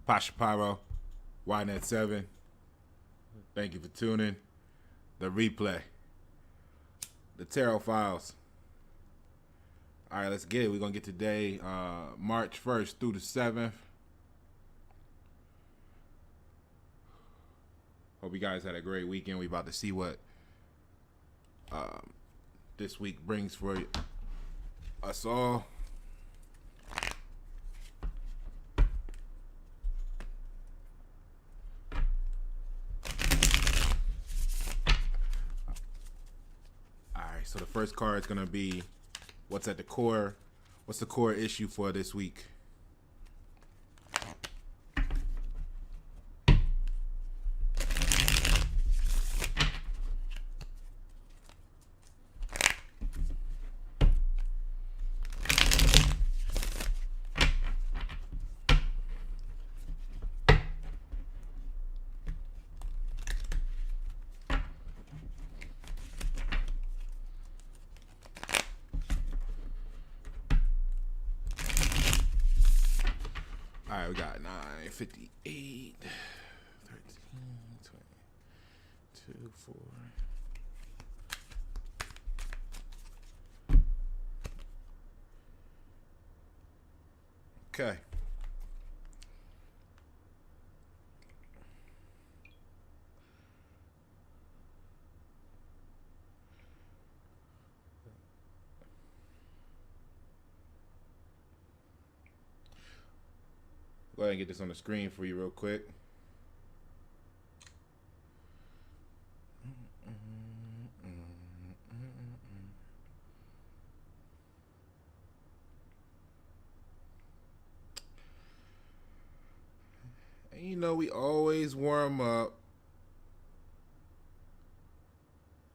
Pasha Pyro, YNet7. Thank you for tuning. The replay. The Tarot Files. All right, let's get it. We're going to get today, March 1st through the 7th. Hope you guys had a great weekend. We about to see what this week brings for us all. So the first card is going to be what's at the core. What's the core issue for this week? All right, we got 9, 58, 13, 22, 4. Okay. Go ahead and get this on the screen for you real quick. And you know, we always warm up.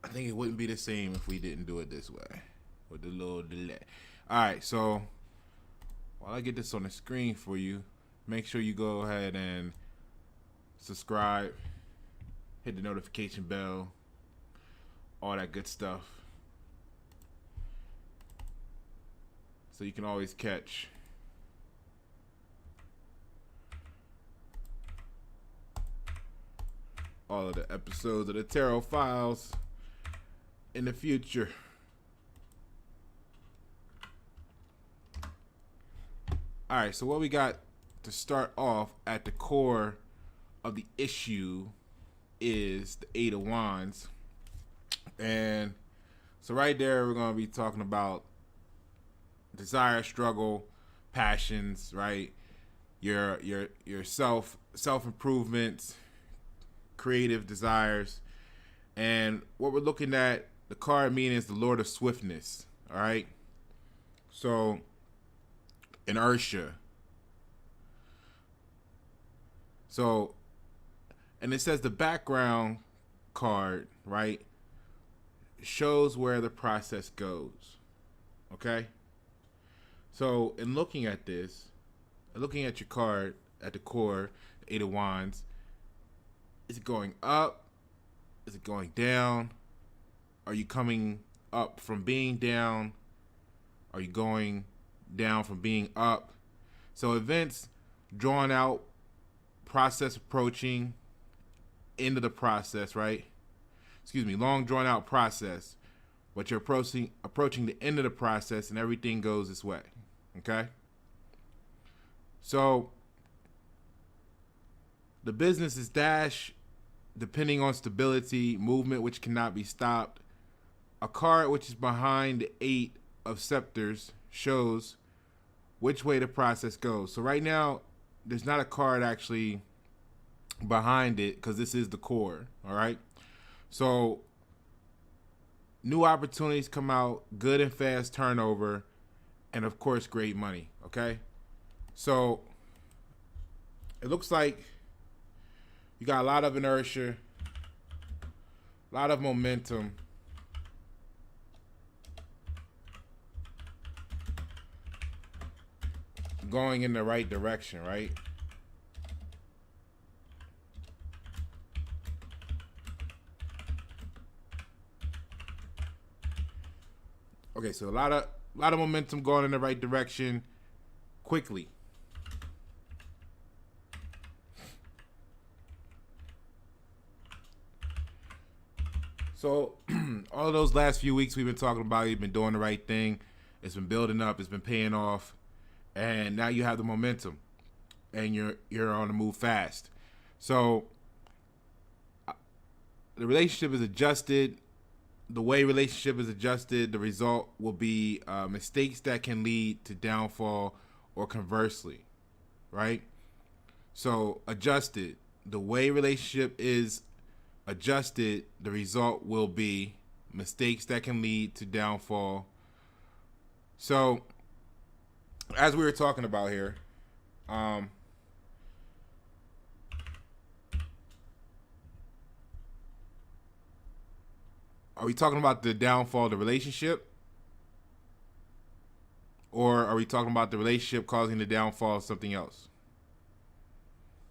I think it wouldn't be the same if we didn't do it this way with the little delay. All right, so while I get this on the screen for you, make sure you go ahead and subscribe, hit the notification bell, all that good stuff, so you can always catch all of the episodes of the Tarot Files in the future. All right, so what we got to start off at the core of the issue is the 8 of Wands. And so right there, we're going to be talking about desire, struggle, passions, right? Your self-improvement, creative desires. And what we're looking at, the card meaning is the Lord of Swiftness, all right? So inertia. So, and it says the background card, right, shows where the process goes, okay? So, in looking at this, looking at your card at the core, the 8 of Wands, is it going up? Is it going down? Are you coming up from being down? Are you going down from being up? So, events drawn out, process approaching, end of the process, right? Excuse me, long drawn out process, but you're approaching the end of the process and everything goes this way, okay? So the business is dash, depending on stability, movement which cannot be stopped. A card which is behind the 8 of Scepters shows which way the process goes. So right now, there's not a card actually behind it because this is the core, all right? So new opportunities come out, good and fast turnover, and of course, great money, okay? So it looks like you got a lot of inertia, a lot of momentum. Going in the right direction, right? Okay, so a lot of momentum going in the right direction quickly. So all of those last few weeks we've been talking about, you've been doing the right thing. It's been building up. It's been paying off. And now you have the momentum. And you're on the move fast. So the relationship is adjusted. The way relationship is adjusted, the result will be mistakes that can lead to downfall or conversely, right? So adjusted. The way relationship is adjusted, the result will be mistakes that can lead to downfall. So as we were talking about here, are we talking about the downfall of the relationship? Or are we talking about the relationship causing the downfall of something else?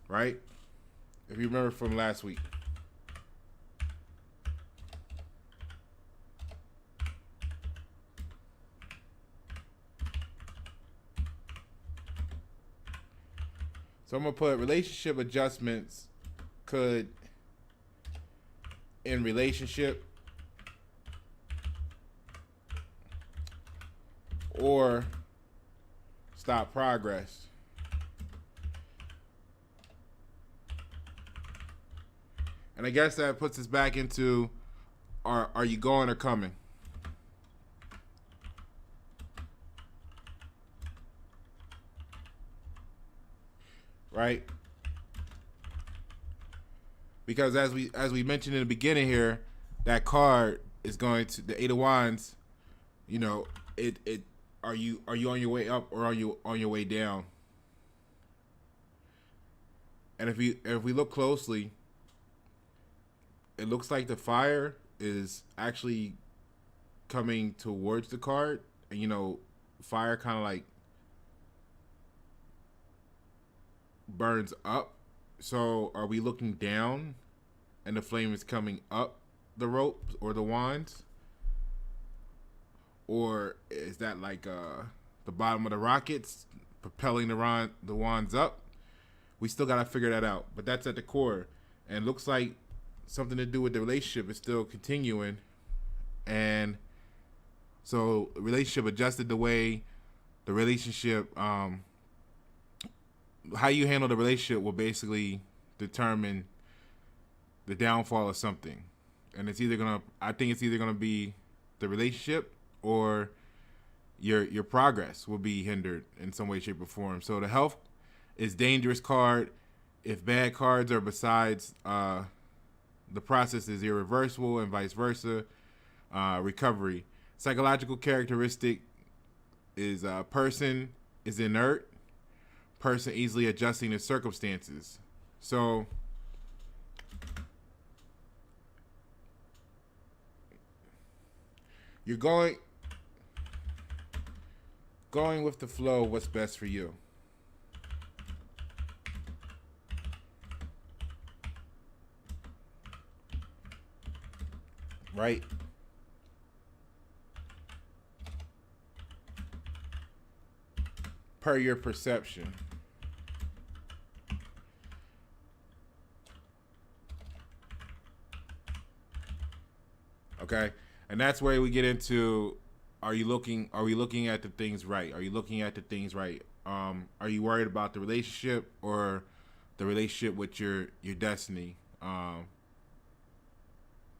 Right? If you remember from last week. So I'm going to put relationship adjustments could, in relationship, or stop progress. And I guess that puts us back into, are you going or coming? Right? Because as we mentioned in the beginning here, that card is going to, the Eight of Wands, you know, it are you on your way up or are you on your way down? And if we look closely, it looks like the fire is actually coming towards the card, and you know, fire kind of like burns up. So are we looking down and the flame is coming up the ropes or the wands? Or is that like the bottom of the rockets propelling the wands up? We still got to figure that out. But that's at the core. And it looks like something to do with the relationship is still continuing. And so relationship adjusted the way the relationship, how you handle the relationship will basically determine the downfall of something. And I think it's either going to be the relationship or your progress will be hindered in some way, shape, or form. So the health is dangerous card. If bad cards are besides, the process is irreversible and vice versa. Recovery. Psychological characteristic is person is inert. Person easily adjusting to circumstances. So you're going with the flow of what's best for you. Right? Per your perception. Okay? And that's where we get into, are we looking at the things right? Are you looking at the things right? Are you worried about the relationship or the relationship with your destiny?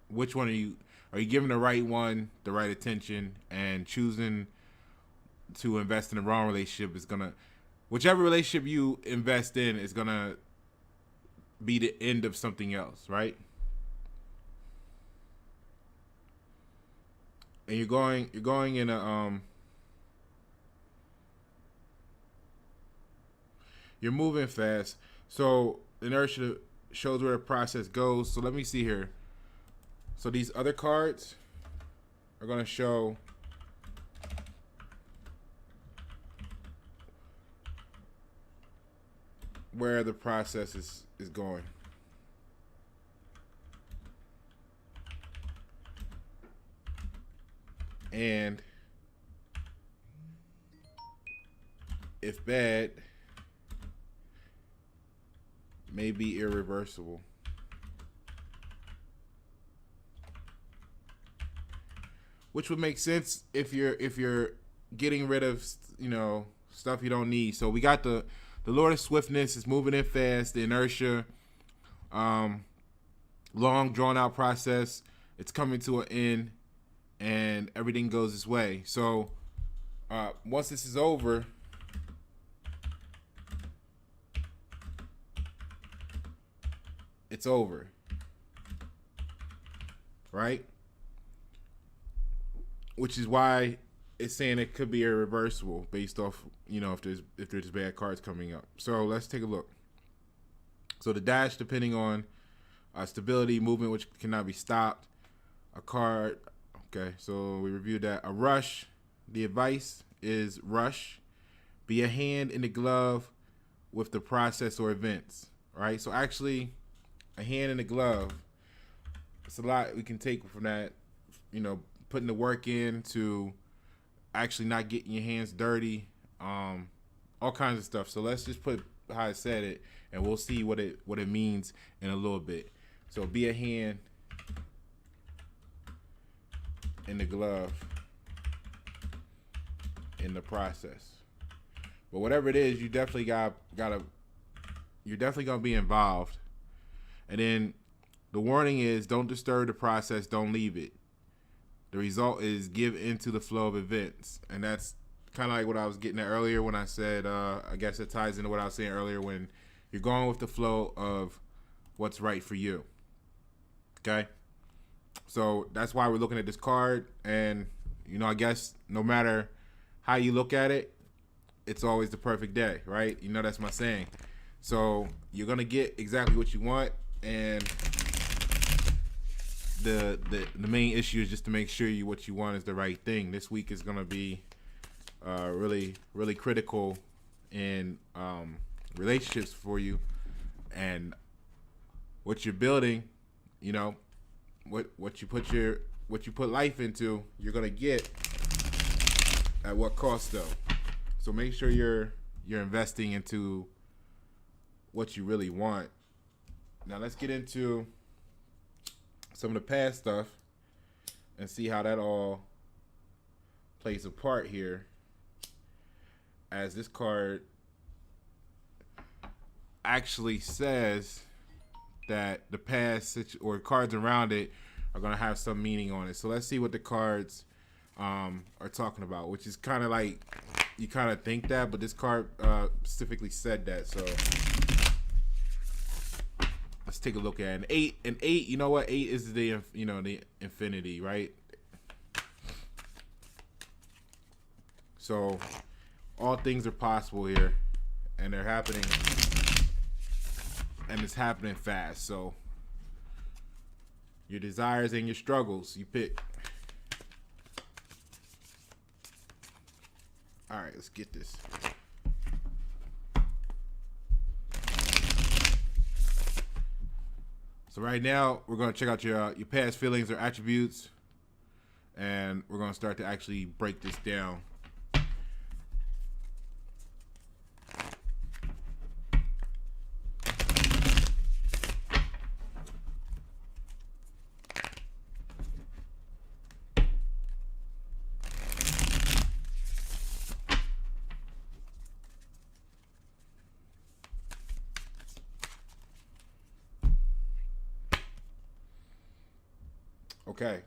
Which one are you giving the right one the right attention, and choosing to invest in the wrong relationship is gonna, whichever relationship you invest in is gonna be the end of something else, right? And you're going in a you're moving fast, so inertia shows where the process goes. So let me see here. So these other cards are going to show where the process is going. And if bad, may be irreversible. which would make sense if you're getting rid of, you know, stuff you don't need. So we got the Lord of Swiftness is moving in fast. The inertia, long drawn out process. It's coming to an end, and everything goes its way. So once this is over, it's over, right? Which is why it's saying it could be irreversible based off, you know, if there's bad cards coming up. So let's take a look. So the dash, depending on stability, movement, which cannot be stopped. A card, okay, so we reviewed that. A rush, the advice is rush. Be a hand in the glove with the process or events, right? So actually, a hand in the glove, it's a lot we can take from that, you know, putting the work in to actually not getting your hands dirty, all kinds of stuff. So let's just put how I said it, and we'll see what it means in a little bit. So be a hand in the glove in the process. But whatever it is, you definitely you're definitely gonna be involved. And then the warning is, don't disturb the process, don't leave it. The result is give into the flow of events. And that's kind of like what I was getting at earlier when I said, I guess it ties into what I was saying earlier, when you're going with the flow of what's right for you. Okay? So that's why we're looking at this card. And, you know, I guess no matter how you look at it, it's always the perfect day, right? You know, that's my saying. So you're going to get exactly what you want. And the main issue is just to make sure what you want is the right thing. This week is going to be really, really critical in relationships for you, and what you're building. You know, what you put life into, you're gonna get. At what cost, though? So make sure you're investing into what you really want. Now let's get into some of the past stuff and see how that all plays a part here, as this card actually says that the past or cards around it are going to have some meaning on it. So let's see what the cards are talking about, which is kind of like, you kind of think that, but this card specifically said that. So let's take a look at it. An eight, you know what? 8 is the infinity, right? So all things are possible here, and they're happening, and it's happening fast. So your desires and your struggles, you pick. All right, let's get this. So right now, we're going to check out your past feelings or attributes, and we're going to start to actually break this down. Okay.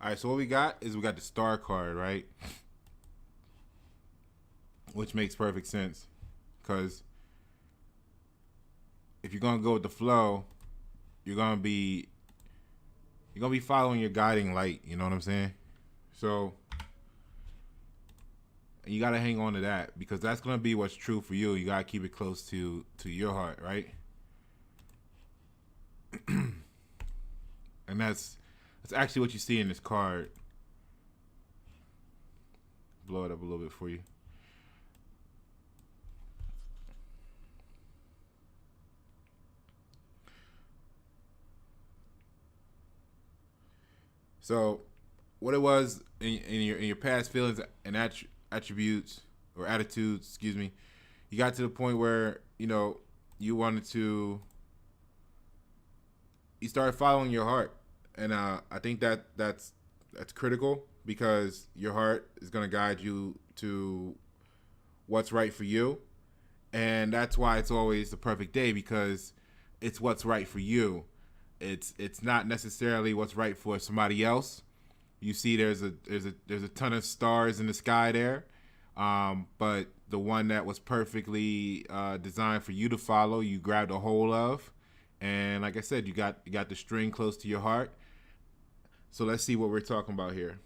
All right, so what we got is the star card, right? Which makes perfect sense, because if you're gonna go with the flow, you're gonna be following your guiding light. You know what I'm saying? So you gotta hang on to that, because that's gonna be what's true for you. You gotta keep it close to your heart, right? And that's actually what you see in this card. Blow it up a little bit for you. So what it was in your past feelings and attributes or attitudes, excuse me, you got to the point where you wanted to, you started following your heart, and I think that's critical, because your heart is going to guide you to what's right for you, and that's why it's always the perfect day, because it's what's right for you. It's not necessarily what's right for somebody else. You see, there's a ton of stars in the sky there, but the one that was perfectly designed for you to follow, you grabbed a hold of, and like I said, you got the string close to your heart. So let's see what we're talking about here.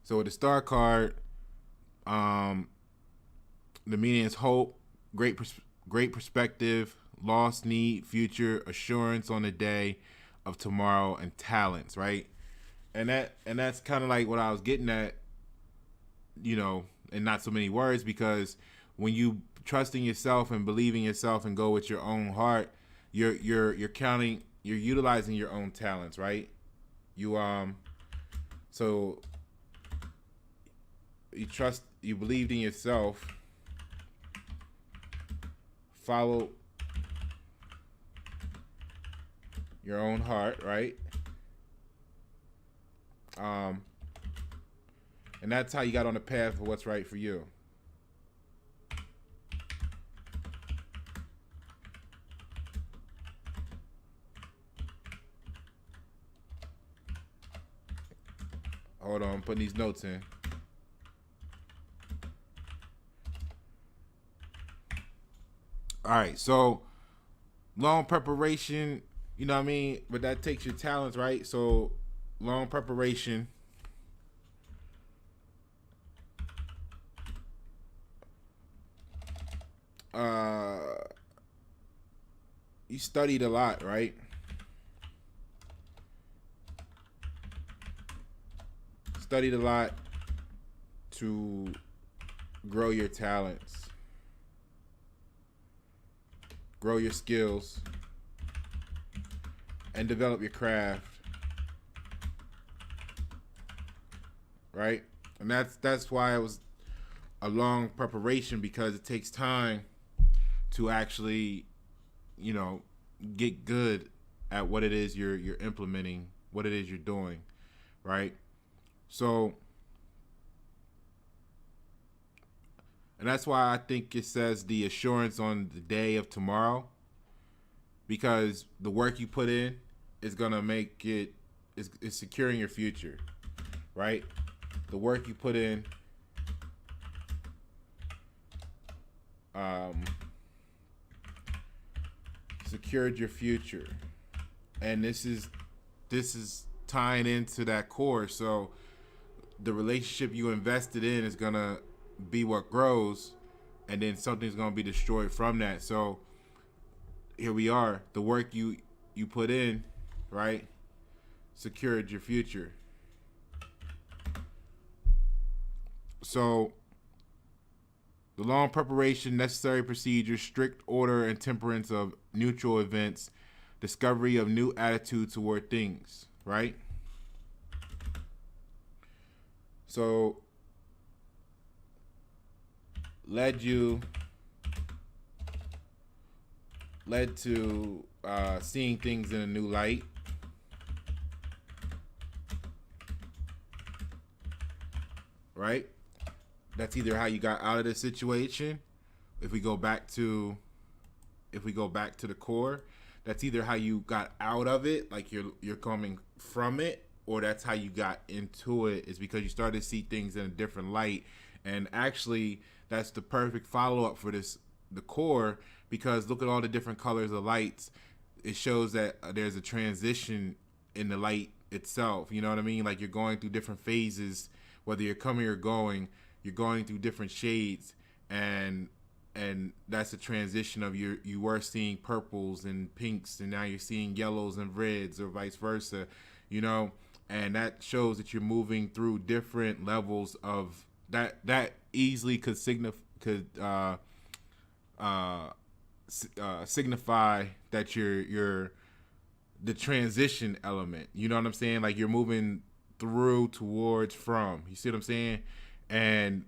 So with the star card, the meaning is hope, great perspective, lost need, future, assurance on the day of tomorrow, and talents, right? And that's kind of like what I was getting at, in not so many words, because when you trust in yourself and believe in yourself and go with your own heart, you're utilizing your own talents, right? So you believed in yourself, follow your own heart, right? And that's how you got on the path of what's right for you. Hold on, I'm putting these notes in. All right, so long preparation, you know what I mean? But that takes your talents, right? So long preparation. You studied a lot, right? Studied a lot to grow your talents, grow your skills, and develop your craft, right? And that's why it was a long preparation, because it takes time to actually, get good at what it is you're implementing, what it is you're doing, right? So, and that's why I think it says the assurance on the day of tomorrow, because the work you put in is gonna make it is securing your future, right? The work you put in, secured your future, and this is tying into that core. So the relationship you invested in is gonna be what grows, and then something's gonna be destroyed from that. So here we are, the work you put in, right, secured your future. So the long preparation, necessary procedures, strict order and temperance of neutral events, discovery of new attitude toward things, right? So led to seeing things in a new light, right? That's either how you got out of the situation. If we go back to the core, that's either how you got out of it, like you're coming from it, or that's how you got into it, is because you started to see things in a different light. And actually, that's the perfect follow-up for the core, because look at all the different colors of lights. It shows that there's a transition in the light itself. You know what I mean? Like, you're going through different phases, whether you're coming or going. You're going through different shades, and that's a transition of you were seeing purples and pinks, and now you're seeing yellows and reds, or vice versa, and that shows that you're moving through different levels of that easily could signify that you're the transition element. You know what I'm saying? Like you're moving through, towards, from. You see what I'm saying? And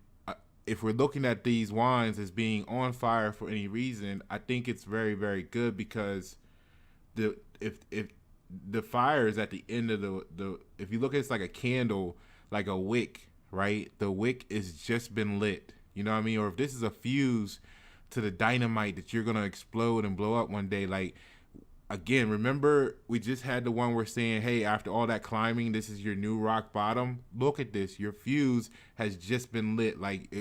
if we're looking at these wands as being on fire for any reason, I think it's very, very good, because if the fire is at the end of the if you look at it's like a candle, like a wick, right? The wick is just been lit. You know what I mean? Or if this is a fuse to the dynamite that you're gonna explode and blow up one day, like, again, remember we just had the one we're saying, hey, after all that climbing, this is your new rock bottom. Look at this. Your fuse has just been lit. Like,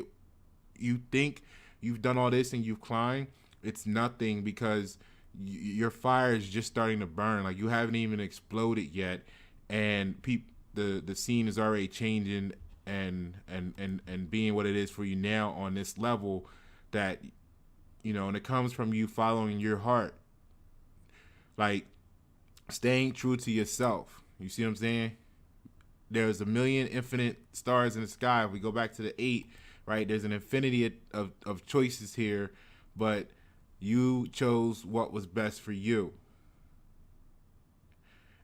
you think you've done all this and you've climbed. It's nothing, because your fire is just starting to burn. Like, you haven't even exploded yet, and the scene is already changing and being what it is for you now on this level, that, you know, and it comes from you following your heart, like staying true to yourself. You see what I'm saying? There's a million infinite stars in the sky. If we go back to the 8, right, there's an infinity of choices here, but you chose what was best for you.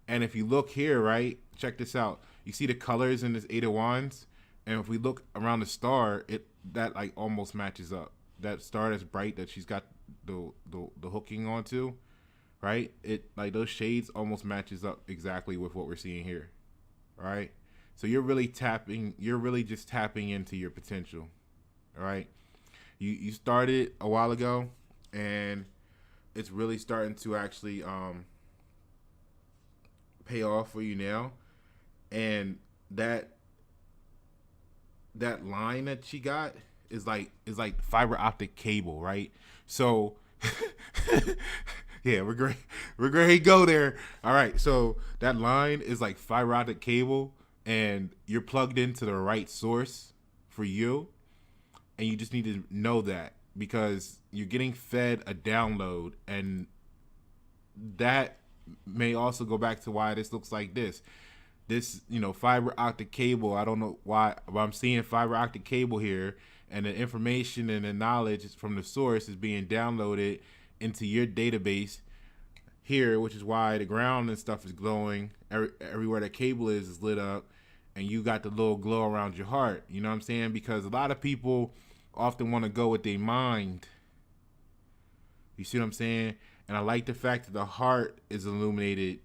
And if you look here, right, check this out. You see the colors in this 8 of Wands? And if we look around the star, that like almost matches up. That star that's bright that she's got the hooking onto, right? It, like, those shades almost matches up exactly with what we're seeing here. All right? So you're really just tapping into your potential. All right? You started a while ago, and it's really starting to actually pay off for you now. And that line that she got is like fiber optic cable, right? So yeah, we're great. We're great. Go there. All right. So that line is like fiber optic cable, and you're plugged into the right source for you. And you just need to know that, because you're getting fed a download, and that may also go back to why this looks like this. This, you know, fiber optic cable, I don't know why, but I'm seeing fiber optic cable here, and the information and the knowledge from the source is being downloaded into your database here, which is why the ground and stuff is glowing. Everywhere that cable is lit up, and you got the little glow around your heart. You know what I'm saying? Because a lot of people often want to go with their mind. You see what I'm saying? And I like the fact that the heart is illuminated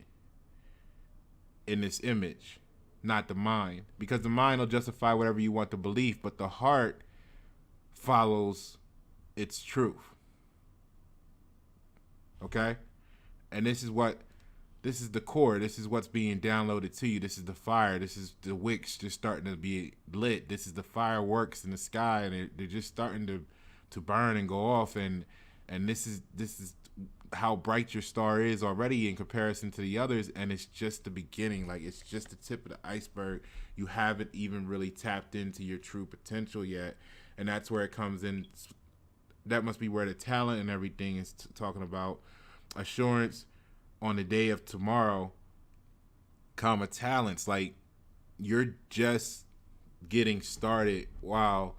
in this image, not the mind, because the mind will justify whatever you want to believe, but the heart follows its truth. Okay? And this is the core. This is what's being downloaded to you. This is the fire. This is the wicks just starting to be lit. This is the fireworks in the sky, and they're just starting to burn and go off. And this is how bright your star is already in comparison to the others, and it's just the beginning. Like, it's just the tip of the iceberg. You haven't even really tapped into your true potential yet, and that's where it comes in. That must be where the talent and everything is talking about. Assurance on the day of tomorrow, comma, talents. Like, you're just getting started, while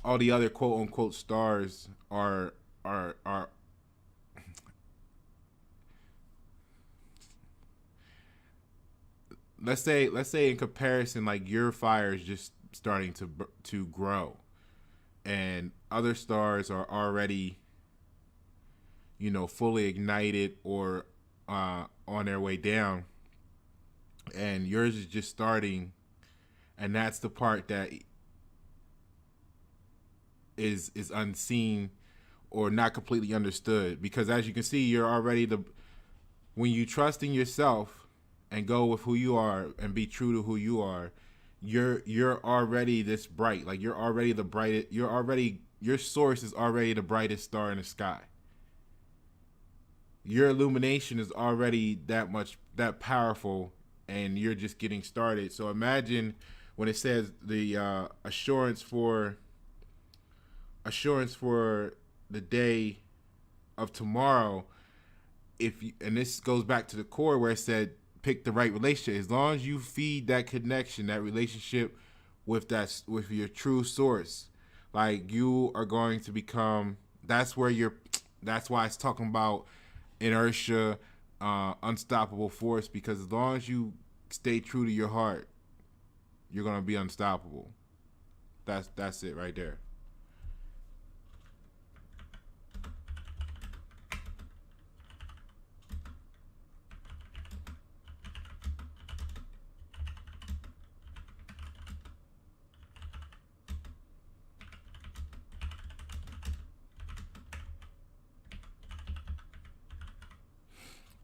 all the other quote unquote stars are let's say in comparison, like, your fire is just starting to grow, and other stars are already, you know, fully ignited or on their way down, and yours is just starting. And that's the part that is unseen or not completely understood, because as you can see, you're already when you trust in yourself and go with who you are and be true to who you are, you're already this bright. Like, you're already the brightest. Your source is already the brightest star in the sky. Your illumination is already that powerful, and you're just getting started. So imagine when it says the assurance for the day of tomorrow. And this goes back to the core where it said pick the right relationship. As long as you feed that connection, that relationship with your true source, Like you are going to become. That's where you're. That's why it's talking about inertia, unstoppable force. Because as long as you stay true to your heart, you're gonna be unstoppable. That's it right there.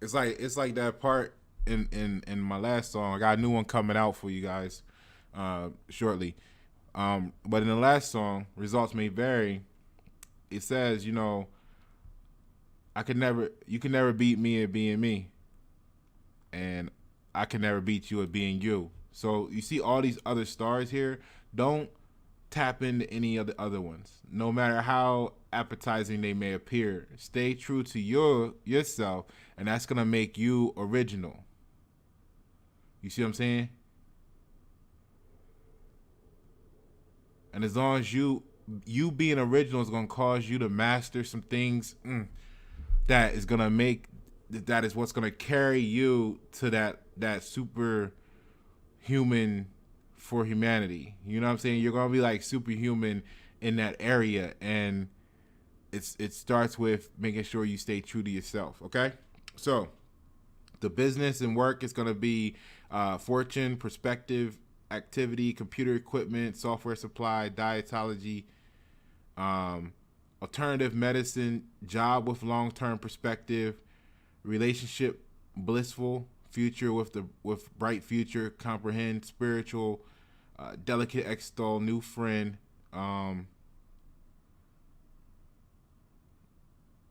It's like that part in my last song. I got a new one coming out for you guys shortly. But in the last song, results may vary. It says, you can never beat me at being me, and I can never beat you at being you. So you see all these other stars here. Don't tap into any of the other ones, no matter how appetizing they may appear. Stay true to yourself, and that's gonna make you original. You see what I'm saying? And as long as you being original is gonna cause you to master some things, that is gonna make that is what's gonna carry you to that super human for humanity. You know what I'm saying? You're gonna be like superhuman in that area, and it starts with making sure you stay true to yourself. Okay, so the business and work is gonna be fortune, perspective, activity, computer equipment, software supply, dietology, alternative medicine, job with long-term perspective, relationship blissful, future with bright future, comprehend, spiritual, delicate extol, new friend, and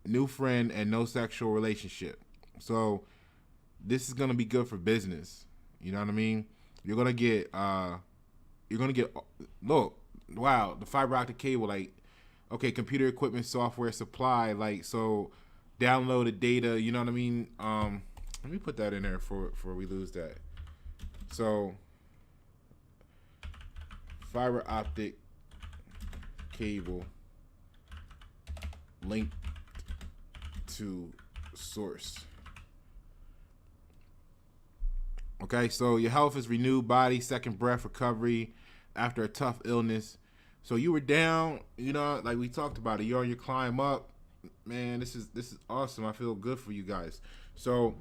no sexual relationship. So this is gonna be good for business. You know what I mean? You're gonna get look, wow, the fiber optic cable, like, okay, computer equipment, software supply, like, so downloaded data, you know what I mean? Let me put that in there for we lose that. So fiber optic cable linked to source. Okay, so your health is renewed body, second breath, recovery after a tough illness. So you were down, like we talked about it. You're on your climb up. Man, this is awesome. I feel good for you guys. So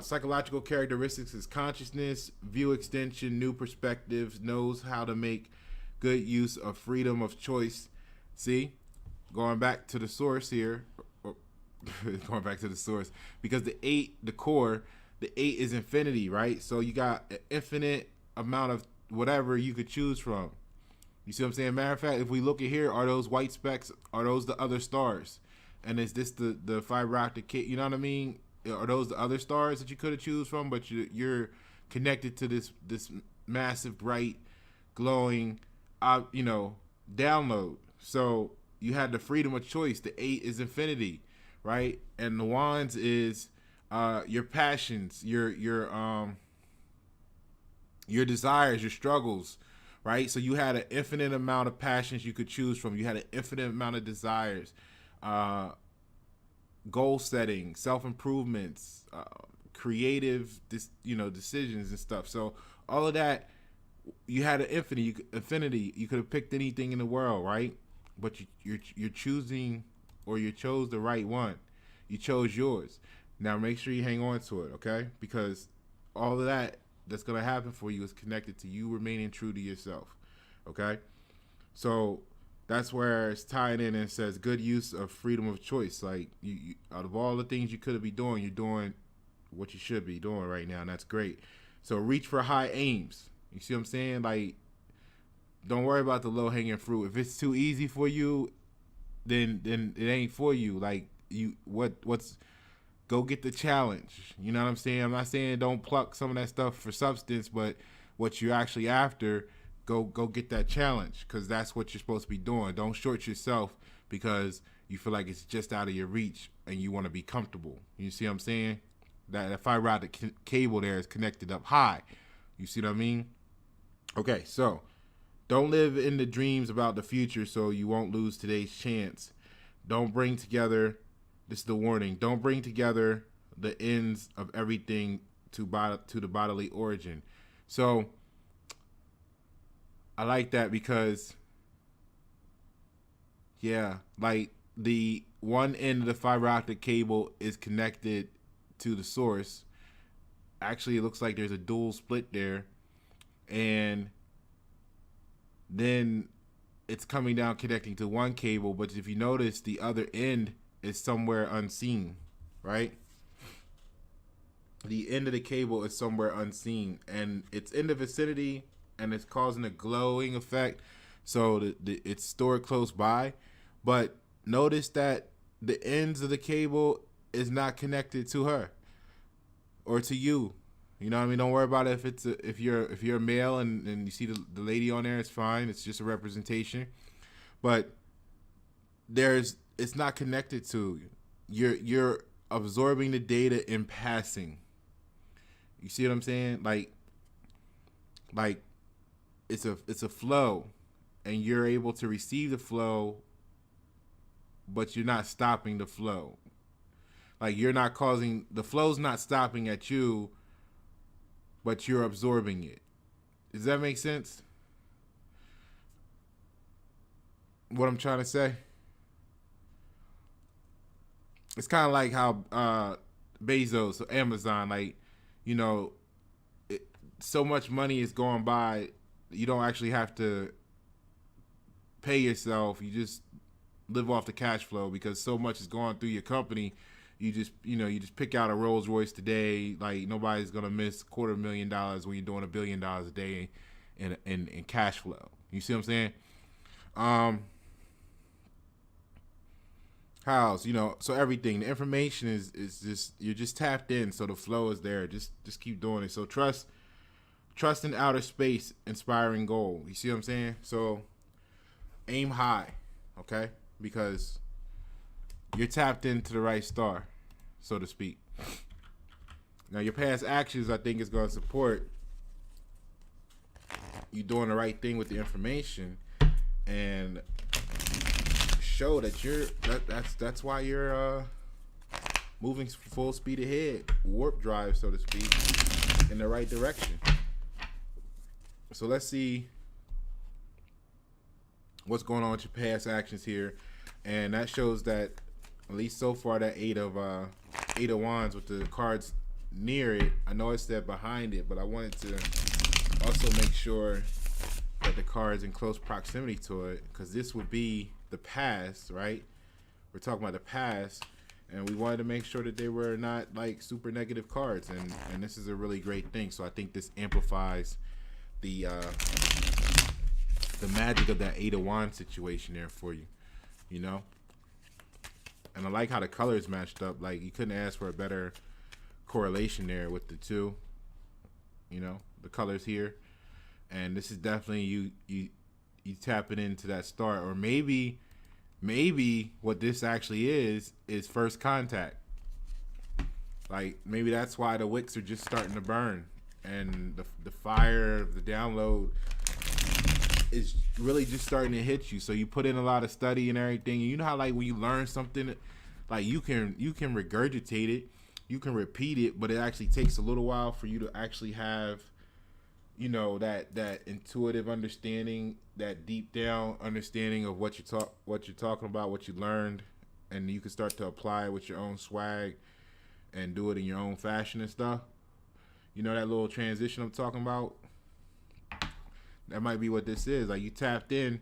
psychological characteristics is consciousness, view extension, new perspectives, knows how to make good use of freedom of choice. See, going back to the source here, going back to the source, because the 8, the core, the 8 is infinity, right? So you got an infinite amount of whatever you could choose from. You see what I'm saying? Matter of fact, if we look at here, are those white specks? Are those the other stars? And is this the fiber optic kit? You know what I mean? Are those the other stars that you could have choose from? But you're connected to this massive, bright, glowing, download. So you had the freedom of choice. The 8 is infinity, right? And the wands is your passions, your desires, your struggles, right? So you had an infinite amount of passions you could choose from. You had an infinite amount of desires, goal setting, self-improvements, creative, decisions and stuff. So all of that, you had an infinity. You could have picked anything in the world, right? But you're choosing, or you chose the right one. You chose yours. Now make sure you hang on to it, okay? Because all of that's going to happen for you is connected to you remaining true to yourself, okay? So that's where it's tying in and says good use of freedom of choice. Like, you out of all the things you could be doing, you're doing what you should be doing right now, and that's great. So reach for high aims. You see what I'm saying? Like, don't worry about the low-hanging fruit. If it's too easy for you, then it ain't for you. Like, what's go get the challenge. You know what I'm saying? I'm not saying don't pluck some of that stuff for substance, but what you're actually after, go get that challenge, because that's what you're supposed to be doing. Don't short yourself because you feel like it's just out of your reach and you want to be comfortable. You see what I'm saying? That fiber optic cable there is connected up high. You see what I mean? Okay, so Don't live in the dreams about the future so you won't lose today's chance. Don't bring together, this is the warning, don't bring together the ends of everything to the bodily origin. So I like that because, yeah, like the one end of the fiber optic cable is connected to the source. Actually, it looks like there's a dual split there. And then it's coming down connecting to one cable, but if you notice, the other end is somewhere unseen, right? The end of the cable is somewhere unseen, and it's in the vicinity, and it's causing a glowing effect, so it's stored close by. But notice that the ends of the cable is not connected to her or to you. You know what I mean? Don't worry about it if you're a male and you see the lady on there, it's fine. It's just a representation. But it's not connected to you. You're absorbing the data in passing. You see what I'm saying? Like it's a flow, and you're able to receive the flow, but you're not stopping the flow. Like you're not causing, the flow's not stopping at you, but you're absorbing it. Does that make sense? What I'm trying to say? It's kind of like how Bezos or Amazon, like, you know, so much money is going by, you don't actually have to pay yourself. You just live off the cash flow because so much is going through your company. You just pick out a Rolls Royce today. Like nobody's gonna miss $250,000 when you're doing $1 billion a day in cash flow. You see what I'm saying? House, so everything, the information is just, you're just tapped in, so the flow is there. Just keep doing it. So trust in outer space, inspiring goal. You see what I'm saying? So aim high, okay? Because you're tapped into the right star, so to speak. Now, your past actions, I think, is going to support you doing the right thing with the information and show that that's why you're moving full speed ahead, warp drive, so to speak, in the right direction. So let's see what's going on with your past actions here, and that shows that, at least so far, that eight of wands with the cards near it. I know it said behind it, but I wanted to also make sure that the cards in close proximity to it, because this would be the past, right? We're talking about the past, and we wanted to make sure that they were not like super negative cards, and this is a really great thing. So I think this amplifies the magic of that Eight of Wands situation there for you, And I like how the colors matched up. Like, you couldn't ask for a better correlation there with the two, the colors here. And this is definitely you tapping into that star. Or maybe what this actually is first contact. Like, maybe that's why the wicks are just starting to burn, and the fire of the download is really just starting to hit you. So you put in a lot of study and everything, and you know how, like, when you learn something, like, you can regurgitate it, you can repeat it, but it actually takes a little while for you to actually have, that intuitive understanding, that deep down understanding of what you're talking about, what you learned, and you can start to apply it with your own swag and do it in your own fashion and stuff. That little transition I'm talking about? That might be what this is. Like, you tapped in,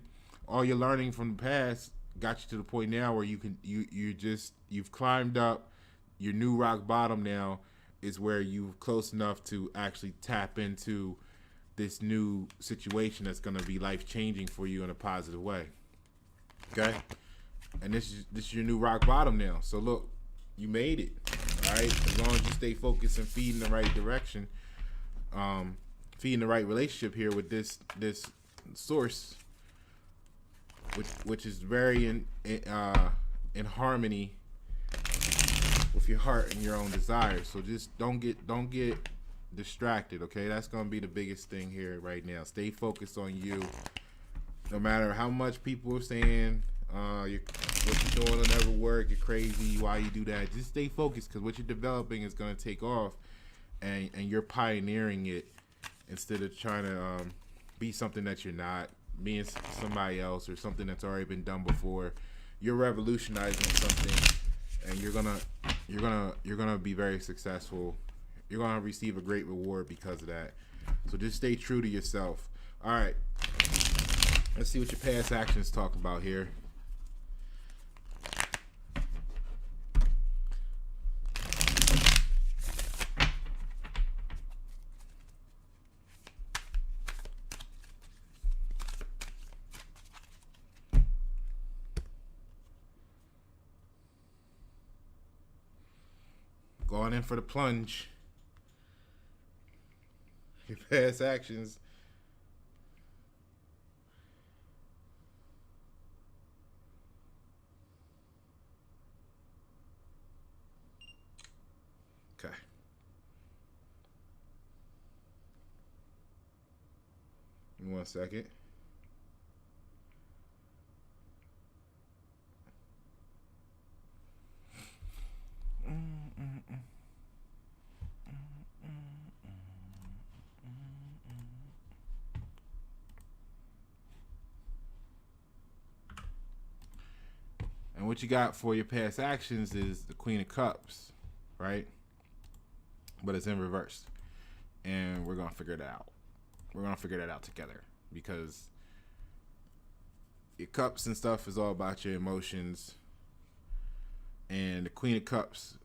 all your learning from the past got you to the point now where you've climbed up. Your new rock bottom now is where you're close enough to actually tap into this new situation that's going to be life-changing for you in a positive way. Okay? And this is your new rock bottom now. So look, you made it. All right? As long as you stay focused and feed in the right direction, feeding the right relationship here with this source, which is very in harmony with your heart and your own desires. So just don't get distracted, okay? That's gonna be the biggest thing here right now. Stay focused on you No matter how much people are saying what you're doing will never work, you're crazy, why you do that, just stay focused, because what you're developing is going to take off, and you're pioneering it instead of trying to be something that you're not, being somebody else or something that's already been done before. You're revolutionizing something, and you're gonna be very successful. You're gonna receive a great reward because of that. So just stay true to yourself. All right, let's see what your past actions talk about here. Going in for the plunge. Your past actions. Okay. Give me 1 second. And what you got for your past actions is the Queen of Cups, right? But it's in reverse. And we're going to figure that out. We're going to figure that out together, because your cups and stuff is all about your emotions. And the Queen of Cups,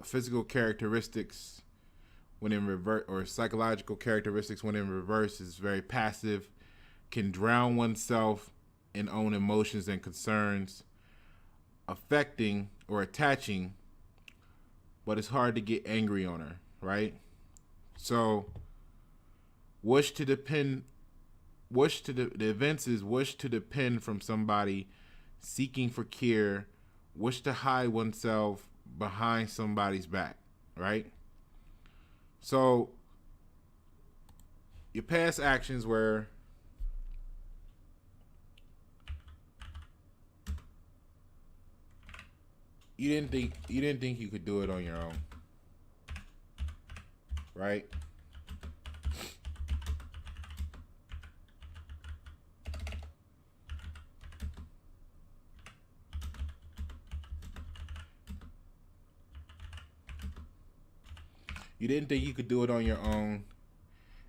physical characteristics when in reverse, or psychological characteristics when in reverse, is very passive, can drown oneself in own emotions and concerns, affecting or attaching, but it's hard to get angry on her, right? So wish to depend, wish to the events is wish to depend from somebody, seeking for care, wish to hide oneself behind somebody's back, right? So your past actions were you didn't think you could do it on your own, right? You didn't think you could do it on your own,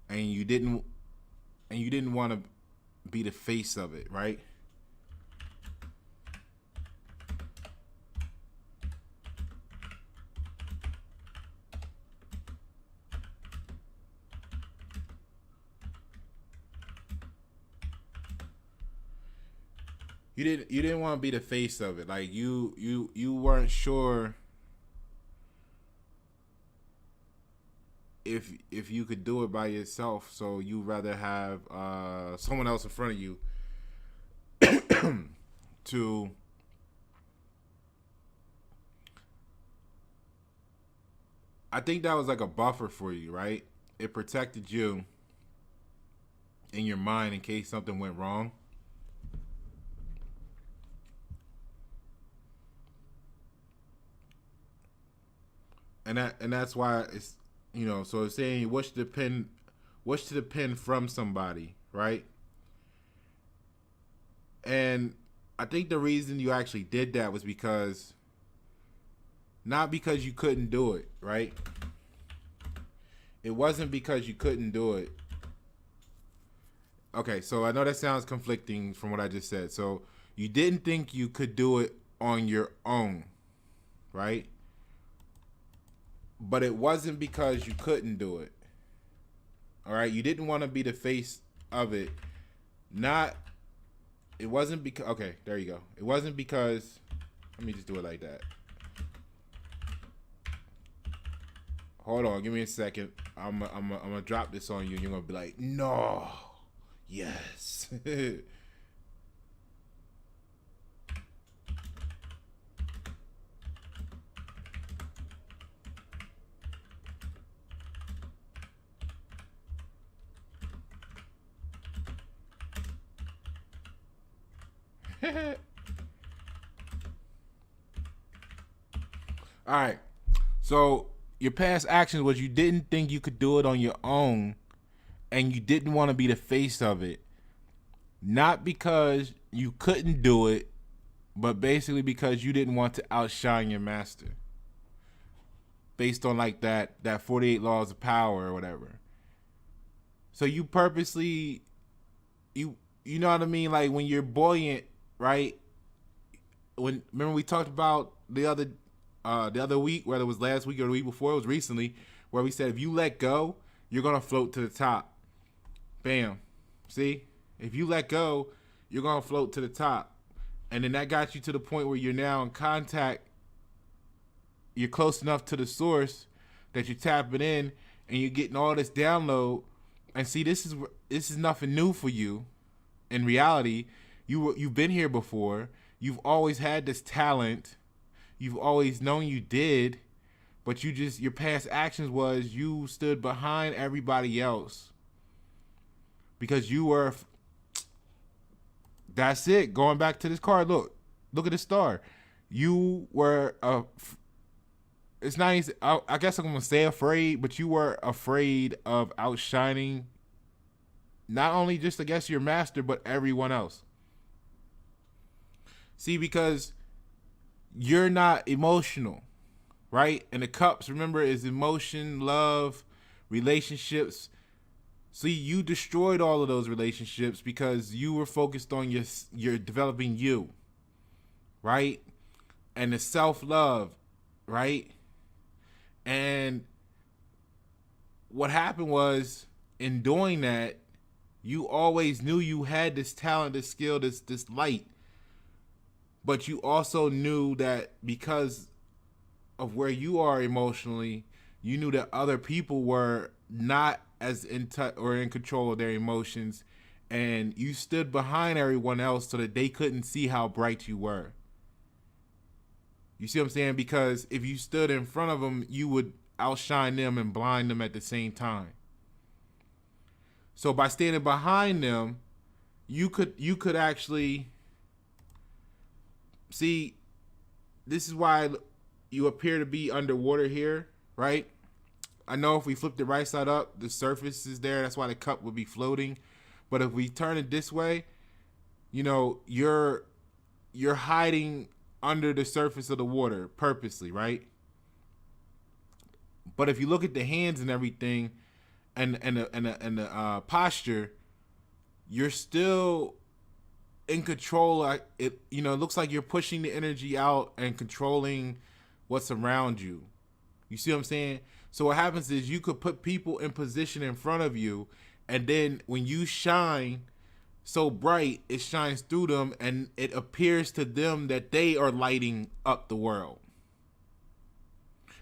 and you didn't want to be the face of it, right? You didn't want to be the face of it. Like you weren't sure if you could do it by yourself, so you rather have someone else in front of you to I think that was like a buffer for you, right? It protected you in your mind in case something went wrong. And that's why it's, you know, so it's saying wish to depend from somebody, right? And I think the reason you actually did that was because, not because you couldn't do it, right? It wasn't because you couldn't do it. Okay, so I know that sounds conflicting from what I just said. So you didn't think you could do it on your own, right? But it wasn't because you couldn't do it. All right, you didn't want to be the face of it. It wasn't because, okay, there you go. It wasn't because, let me just do it like that. Hold on, give me a second. I'm gonna drop this on you, and you're gonna be like, no, yes. All right. So your past actions was you didn't think you could do it on your own, and you didn't want to be the face of it. Not because you couldn't do it, but basically because you didn't want to outshine your master. Based on like that 48 laws of power or whatever. So you purposely, you know what I mean? Like when you're buoyant, right? Remember we talked about the other week, whether it was last week or the week before, it was recently, where we said if you let go, you're gonna float to the top. Bam. See? If you let go, you're gonna float to the top. And then that got you to the point where you're now in contact. You're close enough to the source that you're tapping in and you're getting all this download. And see, this is nothing new for you. In reality, you've been here before. You've always had this talent. You've always known you did, but your past actions was you stood behind everybody else because you were. That's it. Going back to this card, look at the star. You were it's not easy. I guess I'm gonna say afraid, but you were afraid of outshining not only just, I guess, your master, but everyone else. See, because you're not emotional, right? And the cups, remember, is emotion, love, relationships. See, you destroyed all of those relationships because you were focused on your developing you, right? And the self-love, right? And what happened was, in doing that, you always knew you had this talent, this skill, this light. But you also knew that because of where you are emotionally, you knew that other people were not as in touch or in control of their emotions, and you stood behind everyone else so that they couldn't see how bright you were. You see what I'm saying? Because if you stood in front of them, you would outshine them and blind them at the same time. So by standing behind them, you could actually see. This is why you appear to be underwater here, right? I know if we flip the right side up, the surface is there. That's why the cup would be floating. But if we turn it this way, you know, you're hiding under the surface of the water purposely, right? But if you look at the hands and everything, and the posture, you're still in control. It looks like you're pushing the energy out and controlling what's around you. You see what I'm saying? So what happens is you could put people in position in front of you, and then when you shine so bright, it shines through them, and it appears to them that they are lighting up the world.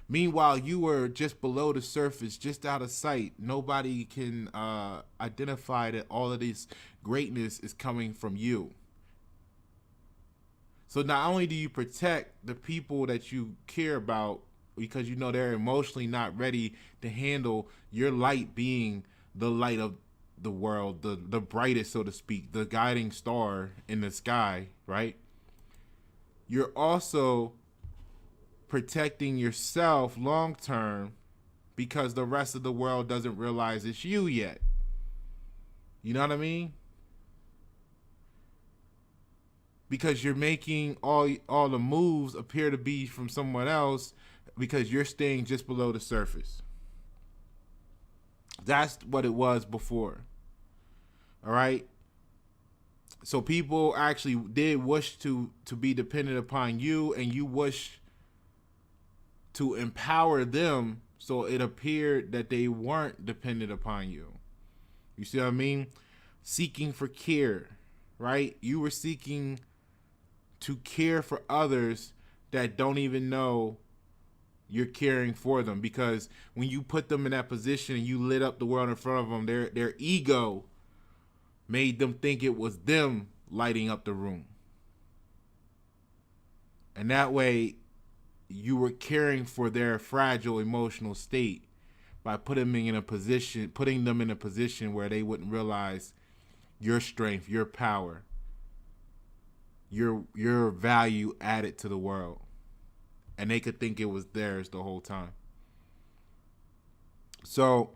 Meanwhile, you were just below the surface, just out of sight. Nobody can identify that all of this greatness is coming from you. So not only do you protect the people that you care about because you know they're emotionally not ready to handle your light being the light of the world, the brightest, so to speak, the guiding star in the sky, right? You're also protecting yourself long term because the rest of the world doesn't realize it's you yet. You know what I mean? Because you're making all the moves appear to be from someone else because you're staying just below the surface. That's what it was before. All right? So people actually did wish to be dependent upon you, and you wish to empower them so it appeared that they weren't dependent upon you. You see what I mean? Seeking for care, right? You were seeking to care for others that don't even know you're caring for them, because when you put them in that position and you lit up the world in front of them, their ego made them think it was them lighting up the room. And that way you were caring for their fragile emotional state by putting them in a position where they wouldn't realize your strength, your power, your value added to the world, and they could think it was theirs the whole time. So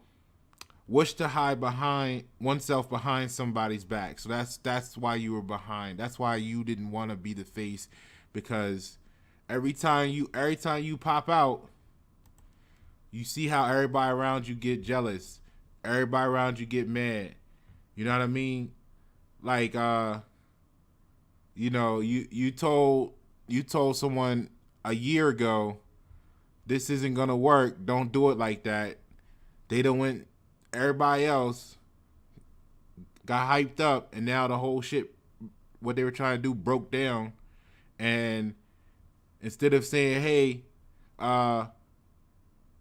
wish to hide behind oneself behind somebody's back. So that's why you were behind. That's why you didn't want to be the face, because every time you pop out, you see how everybody around you get jealous. Everybody around you get mad. You know what I mean? Like you told someone a year ago, this isn't gonna work. Don't do it like that. They don't went. Everybody else got hyped up, and now the whole shit, what they were trying to do, broke down. And instead of saying, "Hey,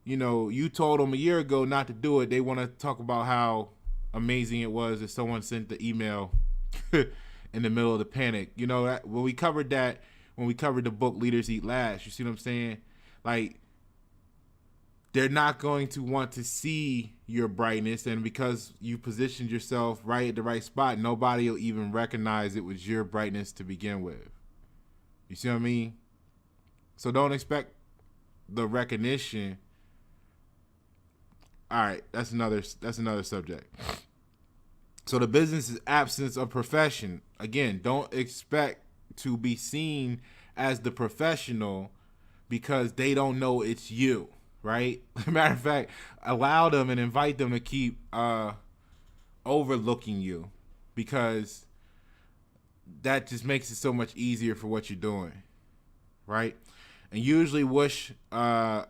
you told them a year ago not to do it," they want to talk about how amazing it was that someone sent the email in the middle of the panic. When we covered the book Leaders Eat Last, you see what I'm saying? Like, they're not going to want to see your brightness, and because you positioned yourself right at the right spot, nobody will even recognize it was your brightness to begin with. You see what I mean? So don't expect the recognition. All right, that's another subject. So the business is absence of profession. Again, don't expect to be seen as the professional because they don't know it's you, right? Matter of fact, allow them and invite them to keep overlooking you, because that just makes it so much easier for what you're doing, right? And usually the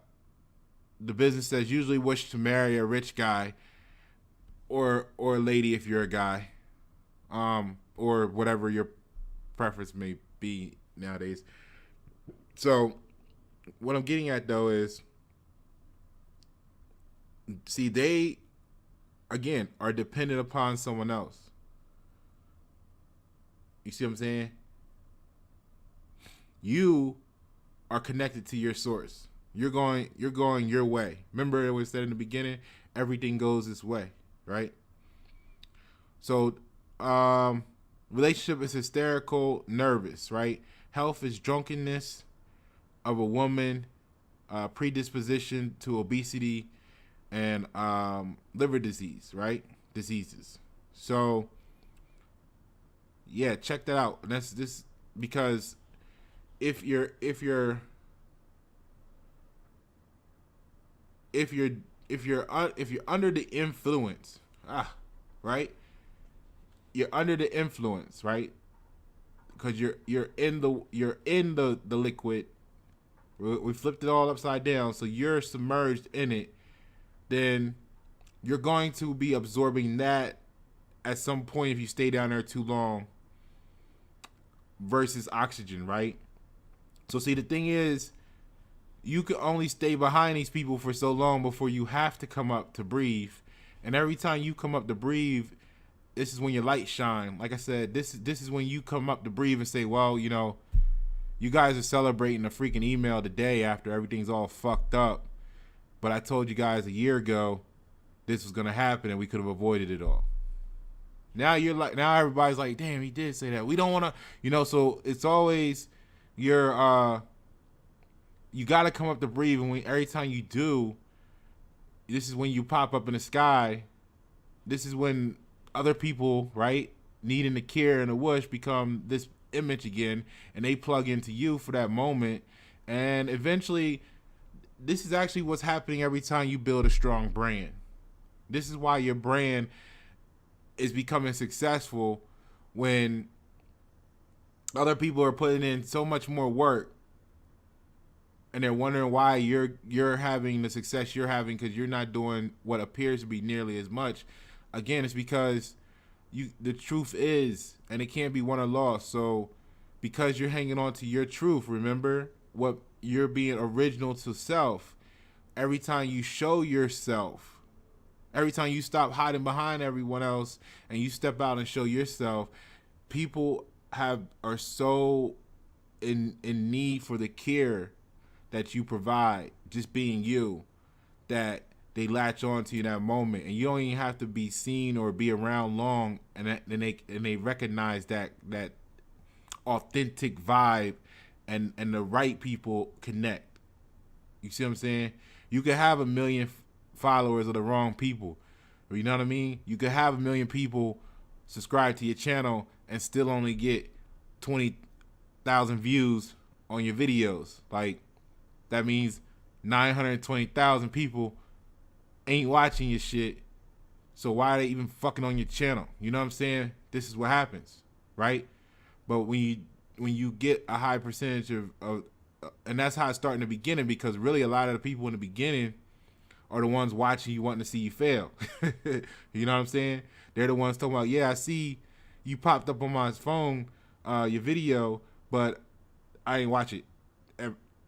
business says usually wish to marry a rich guy or a lady if you're a guy, or whatever your preference may be nowadays. So what I'm getting at though is, see, they again are dependent upon someone else. You see what I'm saying? You are connected to your source. You're going your way. Remember it was said in the beginning, everything goes this way, right? So relationship is hysterical, nervous, right? Health is drunkenness of a woman, predisposition to obesity and liver disease, right? Diseases. So yeah, check that out. And that's this, because if you're under the influence, right? You're under the influence, right? Because you're in the liquid. We flipped it all upside down, so you're submerged in it. Then you're going to be absorbing that at some point if you stay down there too long, versus oxygen, right? So see, the thing is, you can only stay behind these people for so long before you have to come up to breathe. And every time you come up to breathe, this is when your light shine. Like I said, this is when you come up to breathe and say, well, you guys are celebrating a freaking email today after everything's all fucked up. But I told you guys a year ago this was gonna happen and we could have avoided it all. Now everybody's like, damn, he did say that. We don't wanna, so it's always you gotta come up to breathe, and every time you do, this is when you pop up in the sky. This is when other people, right, needing the care and the whoosh become this image again, and they plug into you for that moment. And eventually, this is actually what's happening every time you build a strong brand. This is why your brand is becoming successful, when other people are putting in so much more work and they're wondering why you're having the success you're having, because you're not doing what appears to be nearly as much. Again, it's because the truth is, and it can't be won or lost. So because you're hanging on to your truth, remember what you're being original to self. Every time you show yourself, every time you stop hiding behind everyone else and you step out and show yourself, people are so in need for the care that you provide, just being you, that they latch on to you in that moment. And you don't even have to be seen or be around long, and they recognize that authentic vibe and the right people connect. You see what I'm saying? You could have 1 million followers of the wrong people. You know what I mean? You could have 1 million people subscribe to your channel and still only get 20,000 views on your videos. Like, that means 920,000 people ain't watching your shit. So why are they even fucking on your channel? You know what I'm saying? This is what happens, right? But when you get a high percentage of and that's how it started in the beginning, because really a lot of the people in the beginning are the ones watching you, wanting to see you fail. You know what I'm saying? They're the ones talking about, yeah, I see you popped up on my phone, your video, but I ain't watch it.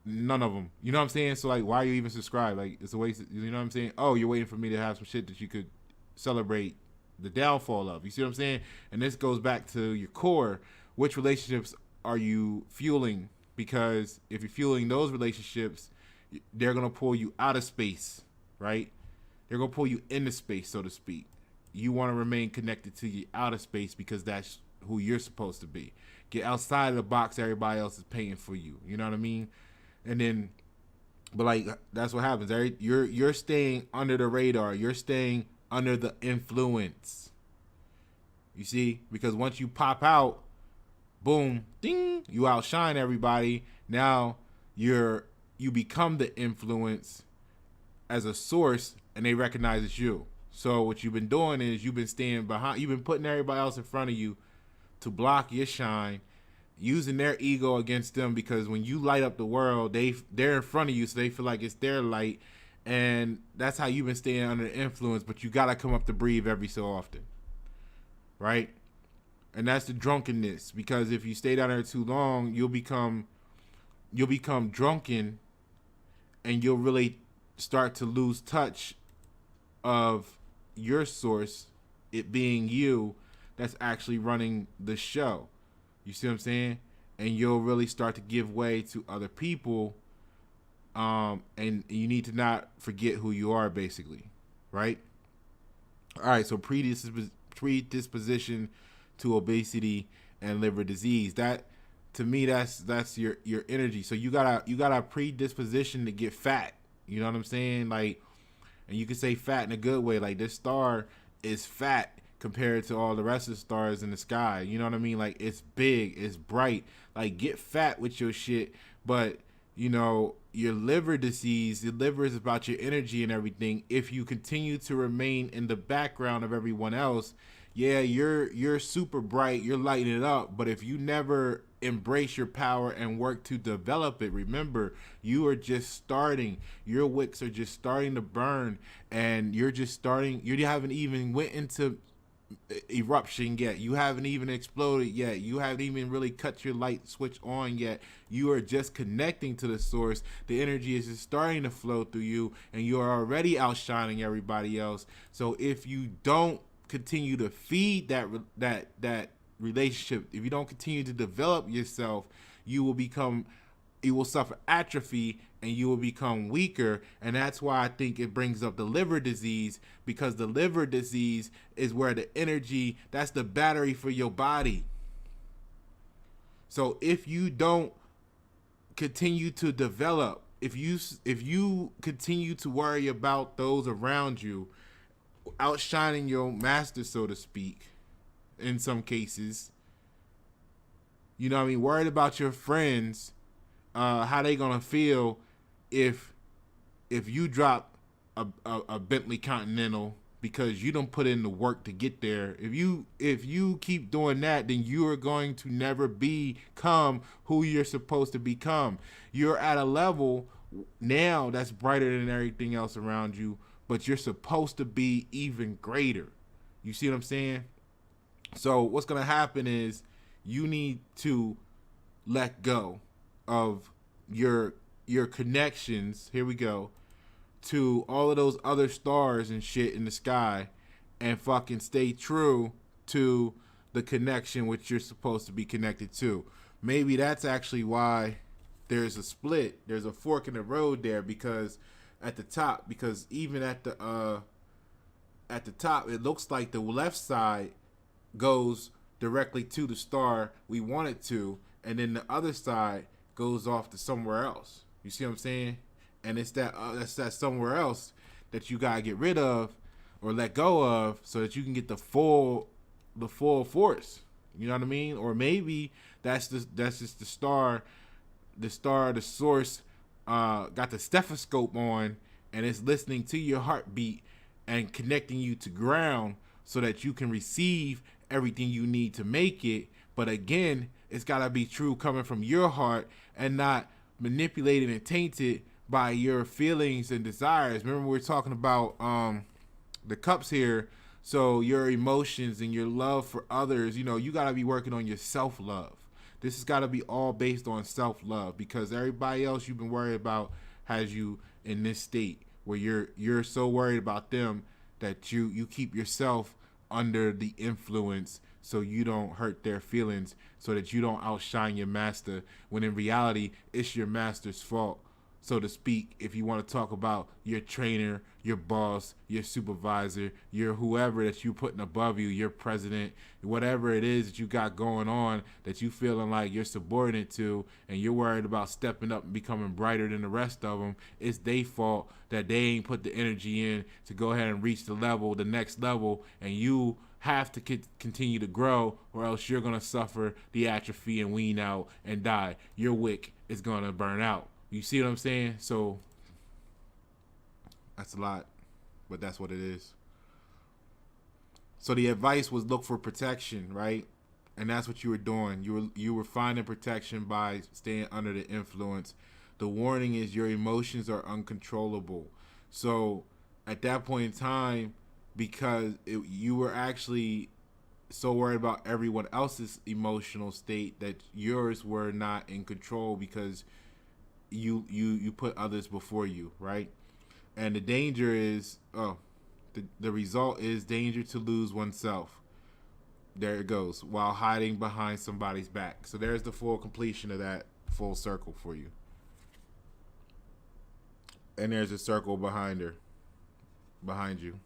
None of them. You know what I'm saying? So, like, why are you even subscribed? Like, it's a waste. You know what I'm saying? Oh, you're waiting for me to have some shit that you could celebrate the downfall of. You see what I'm saying? And this goes back to your core. Which relationships are you fueling? Because if you're fueling those relationships, they're going to pull you out of space, right? They're going to pull you into space, so to speak. You want to remain connected to your outer space because that's who you're supposed to be. Get outside of the box everybody else is paying for you. You know what I mean? And then, but like, that's what happens. You're staying under the radar. You're staying under the influence. You see? Because once you pop out, boom, ding, you outshine everybody. Now you become the influence as a source, and they recognize it's you. So what you've been doing is you've been staying behind. You've been putting everybody else in front of you to block your shine, using their ego against them, because when you light up the world, they're in front of you, so they feel like it's their light, and that's how you've been staying under the influence. But you gotta come up to breathe every so often, right? And that's the drunkenness, because if you stay down there too long, you'll become drunken, and you'll really start to lose touch of your source, it being you that's actually running the show. You see what I'm saying? And you'll really start to give way to other people, and you need to not forget who you are, basically, right? All right, so predisposition to obesity and liver disease. That, to me, that's your energy. So you got a predisposition to get fat. You know what I'm saying? Like, and you can say fat in a good way. Like, this star is fat compared to all the rest of the stars in the sky. You know what I mean? Like, it's big, it's bright. Like, get fat with your shit. But, you know, your liver disease, your liver is about your energy and everything. If you continue to remain in the background of everyone else, yeah, you're super bright, you're lighting it up. But if you never embrace your power and work to develop it, remember, you are just starting. Your wicks are just starting to burn, and you're just starting. You haven't even went into eruption yet. You haven't even exploded yet. You haven't even really cut your light switch on yet. You are just connecting to the source. The energy is just starting to flow through you, and you are already outshining everybody else. So if you don't continue to feed that relationship, if you don't continue to develop yourself, you will suffer atrophy, and you will become weaker. And that's why I think it brings up the liver disease, because the liver disease is where the energy, that's the battery for your body. So if you don't continue to develop, if you continue to worry about those around you outshining your master, so to speak, in some cases, you know what I mean, worried about your friends, how they gonna feel if you drop a Bentley Continental because you don't put in the work to get there. If you keep doing that, then you are going to never become who you're supposed to become. You're at a level now that's brighter than everything else around you, but you're supposed to be even greater. You see what I'm saying? So what's going to happen is you need to let go of your connections, here we go, to all of those other stars and shit in the sky, and fucking stay true to the connection which you're supposed to be connected to. Maybe that's actually why there's a split, there's a fork in the road there, because at the top, because even at the top, it looks like the left side goes directly to the star we want it to, and then the other side goes off to somewhere else. You see what I'm saying? And it's that's that somewhere else that you gotta get rid of or let go of so that you can get the full force. You know what I mean? Or maybe that's just the star, the source got the stethoscope on and it's listening to your heartbeat and connecting you to ground so that you can receive everything you need to make it. But again, it's got to be true coming from your heart and not manipulated and tainted by your feelings and desires. Remember, we were talking about the cups here. So your emotions and your love for others, you know, you got to be working on your self-love. This has got to be all based on self-love, because everybody else you've been worried about has you in this state where you're so worried about them that you keep yourself under the influence so you don't hurt their feelings, so that you don't outshine your master, when in reality it's your master's fault, so to speak. If you want to talk about your trainer, your boss, your supervisor, your whoever that you putting above you, your president, whatever it is that you got going on that you feeling like you're subordinate to, and you're worried about stepping up and becoming brighter than the rest of them, it's their fault that they ain't put the energy in to go ahead and reach the next level, and you have to continue to grow, or else you're going to suffer the atrophy and wean out and die. Your wick is going to burn out. You see what I'm saying? So that's a lot, but that's what it is. So the advice was look for protection, right? And that's what you were doing. You were finding protection by staying under the influence. The warning is your emotions are uncontrollable. So at that point in time, because you were actually so worried about everyone else's emotional state that yours were not in control, because you put others before you, right? And the danger is, the result is danger to lose oneself. There it goes, while hiding behind somebody's back. So there's the full completion of that full circle for you. And there's a circle behind you.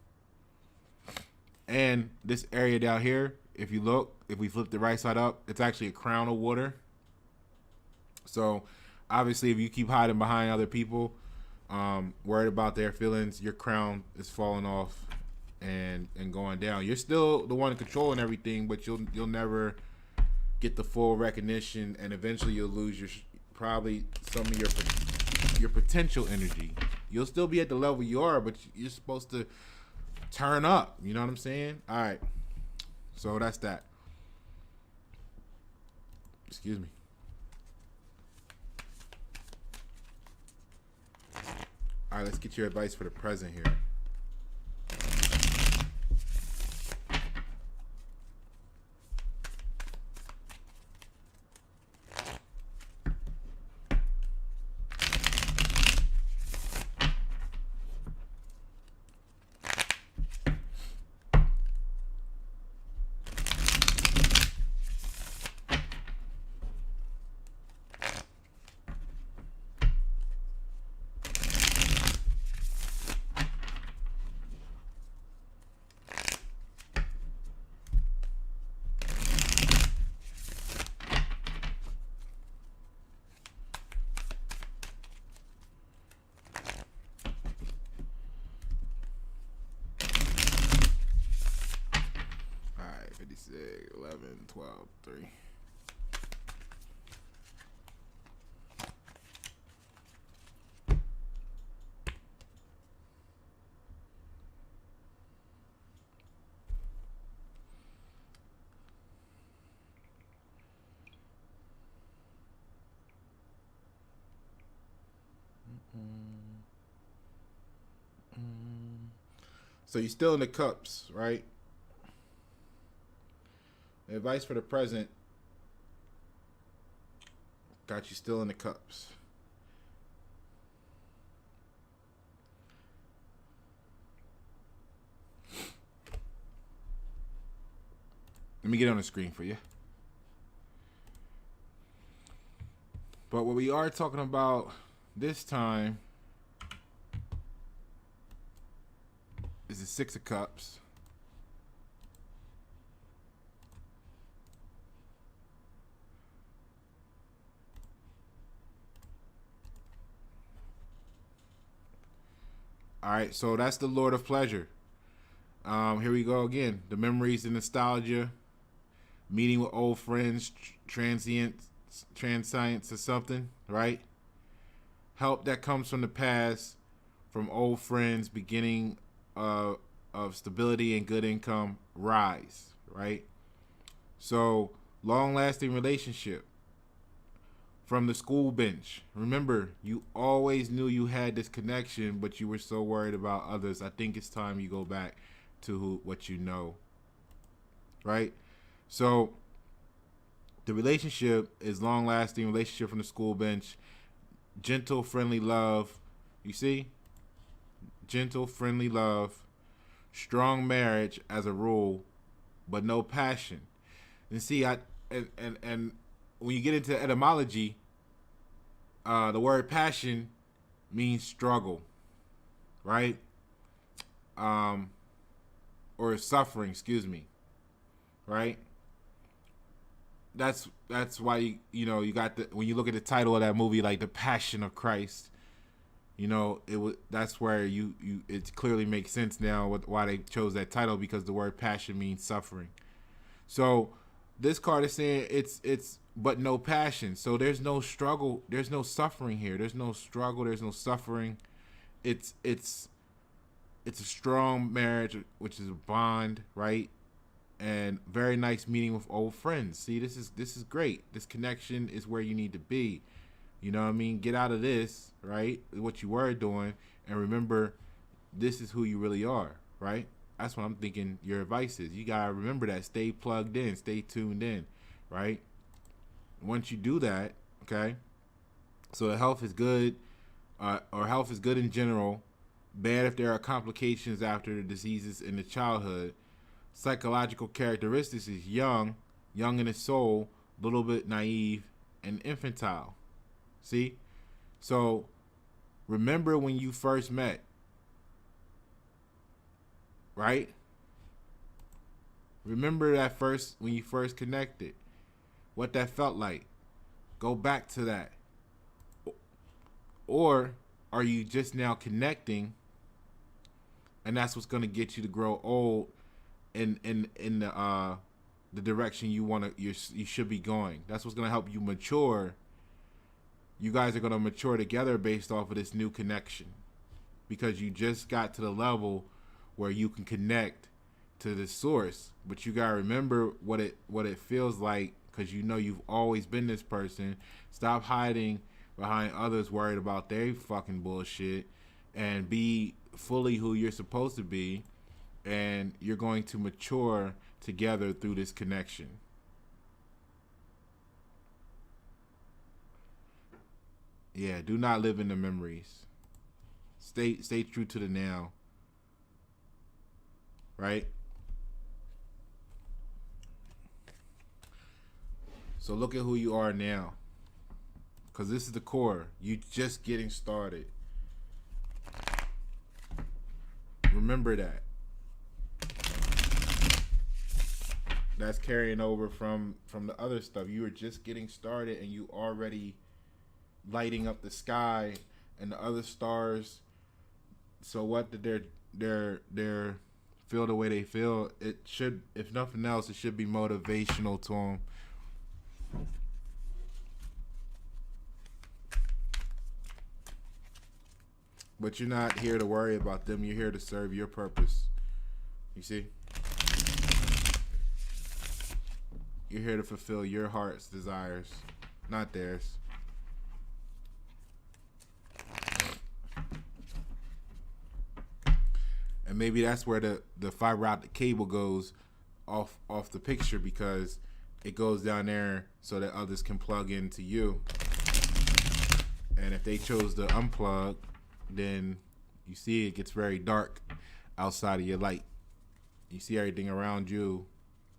And this area down here, if you look, if we flip the right side up, it's actually a crown of water. So obviously, if you keep hiding behind other people, worried about their feelings, your crown is falling off and going down. You're still the one controlling everything, but you'll never get the full recognition, and eventually you'll lose probably some of your potential energy. You'll still be at the level you are, but you're supposed to turn up. You know what I'm saying? All right. So that's that. Excuse me. All right, let's get your advice for the present here. All right, 56, 11, 12, 3. So you're still in the cups, right? The advice for the present got you still in the cups. Let me get it on the screen for you. But what we are talking about this time is the Six of Cups. All right, so that's the Lord of Pleasure. Here we go again. The memories and nostalgia, meeting with old friends, transience or something, right? Help that comes from the past, from old friends, beginning of stability and good income, rise, right? So, long-lasting relationship from the school bench. Remember, you always knew you had this connection, but you were so worried about others. I think it's time you go back to what you know, right? So, the relationship is long-lasting relationship from the school bench. Gentle, friendly love. You see? Gentle, friendly love. Strong marriage as a rule, but no passion. And see, and when you get into etymology, the word passion means struggle, right? Or suffering, excuse me, right? That's why you got when you look at the title of that movie, like The Passion of Christ, that's where it clearly makes sense now why they chose that title, because the word passion means suffering. So this card is saying it's but no passion. So there's no struggle, there's no suffering here. There's no struggle, there's no suffering. It's a strong marriage, which is a bond, right? And very nice meeting with old friends. See, this is great. This connection is where you need to be. You know what I mean? Get out of this, right? What you were doing, and remember, this is who you really are, right? That's what I'm thinking your advice is. You gotta remember that. Stay plugged in. Stay tuned in, right? Once you do that, okay? So the health is good, or health is good in general. Bad if there are complications after the diseases in the childhood. Psychological characteristics is young in his soul, a little bit naive, and infantile. See? So remember when you first met, right? Remember when you first connected, what that felt like. Go back to that. Or are you just now connecting, and that's what's going to get you to grow old in the direction you should be going. That's what's going to help you mature. You guys are going to mature together based off of this new connection, because you just got to the level where you can connect to the source. But you got to remember what it feels like, because you've always been this person. Stop hiding behind others worried about their fucking bullshit, and be fully who you're supposed to be, and you're going to mature together through this connection. Yeah, do not live in the memories. Stay true to the now. Right? So look at who you are now, because this is the core. You just getting started. Remember that. That's carrying over from the other stuff. You were just getting started, and you already lighting up the sky and the other stars. So what did their feel the way they feel? It should, if nothing else, it should be motivational to them. But you're not here to worry about them. You're here to serve your purpose. You see? You're here to fulfill your heart's desires, not theirs. And maybe that's where the fiber optic cable goes off the picture, because it goes down there so that others can plug into you. And if they chose to unplug, then you see it gets very dark outside of your light. You see everything around you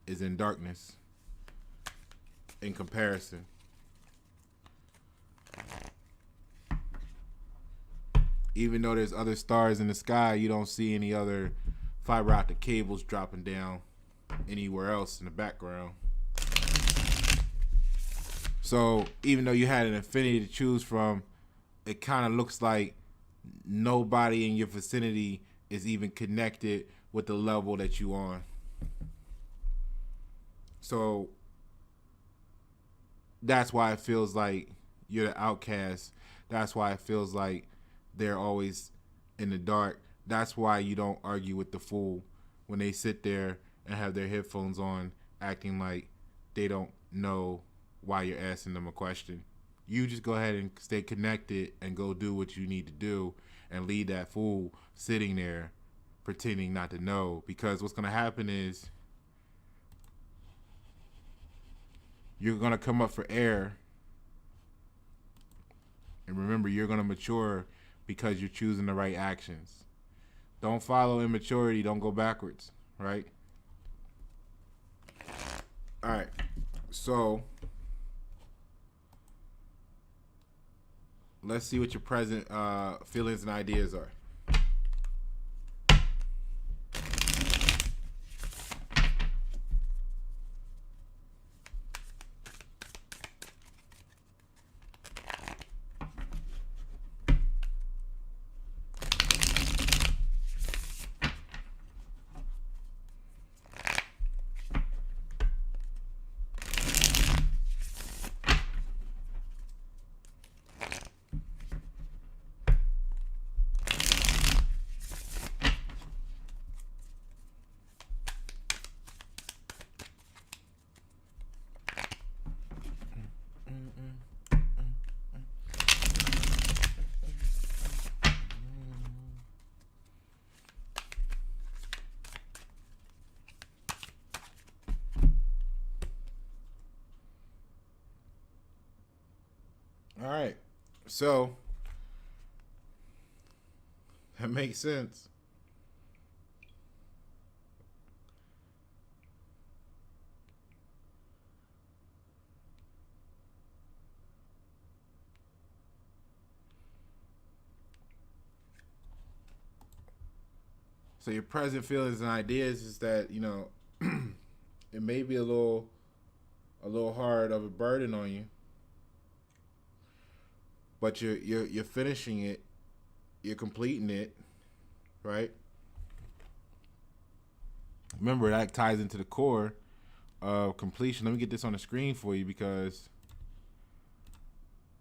is in darkness in comparison. Even though there's other stars in the sky, you don't see any other fiber optic cables dropping down anywhere else in the background. So even though you had an infinity to choose from, it kind of looks like nobody in your vicinity is even connected with the level that you on. So that's why it feels like you're the outcast. That's why it feels like they're always in the dark. That's why you don't argue with the fool when they sit there and have their headphones on, acting like they don't know why you're asking them a question. You just go ahead and stay connected and go do what you need to do and leave that fool sitting there pretending not to know. Because what's going to happen is you're going to come up for air. And remember, you're going to mature because you're choosing the right actions. Don't follow immaturity. Don't go backwards, right? All right. So let's see what your present feelings and ideas are. All right, so that makes sense. So your present feelings and ideas is that, you know, it may be a little hard of a burden on you, but you're finishing it, you're completing it, right? Remember, that ties into the core of completion. Let me get this on the screen for you, because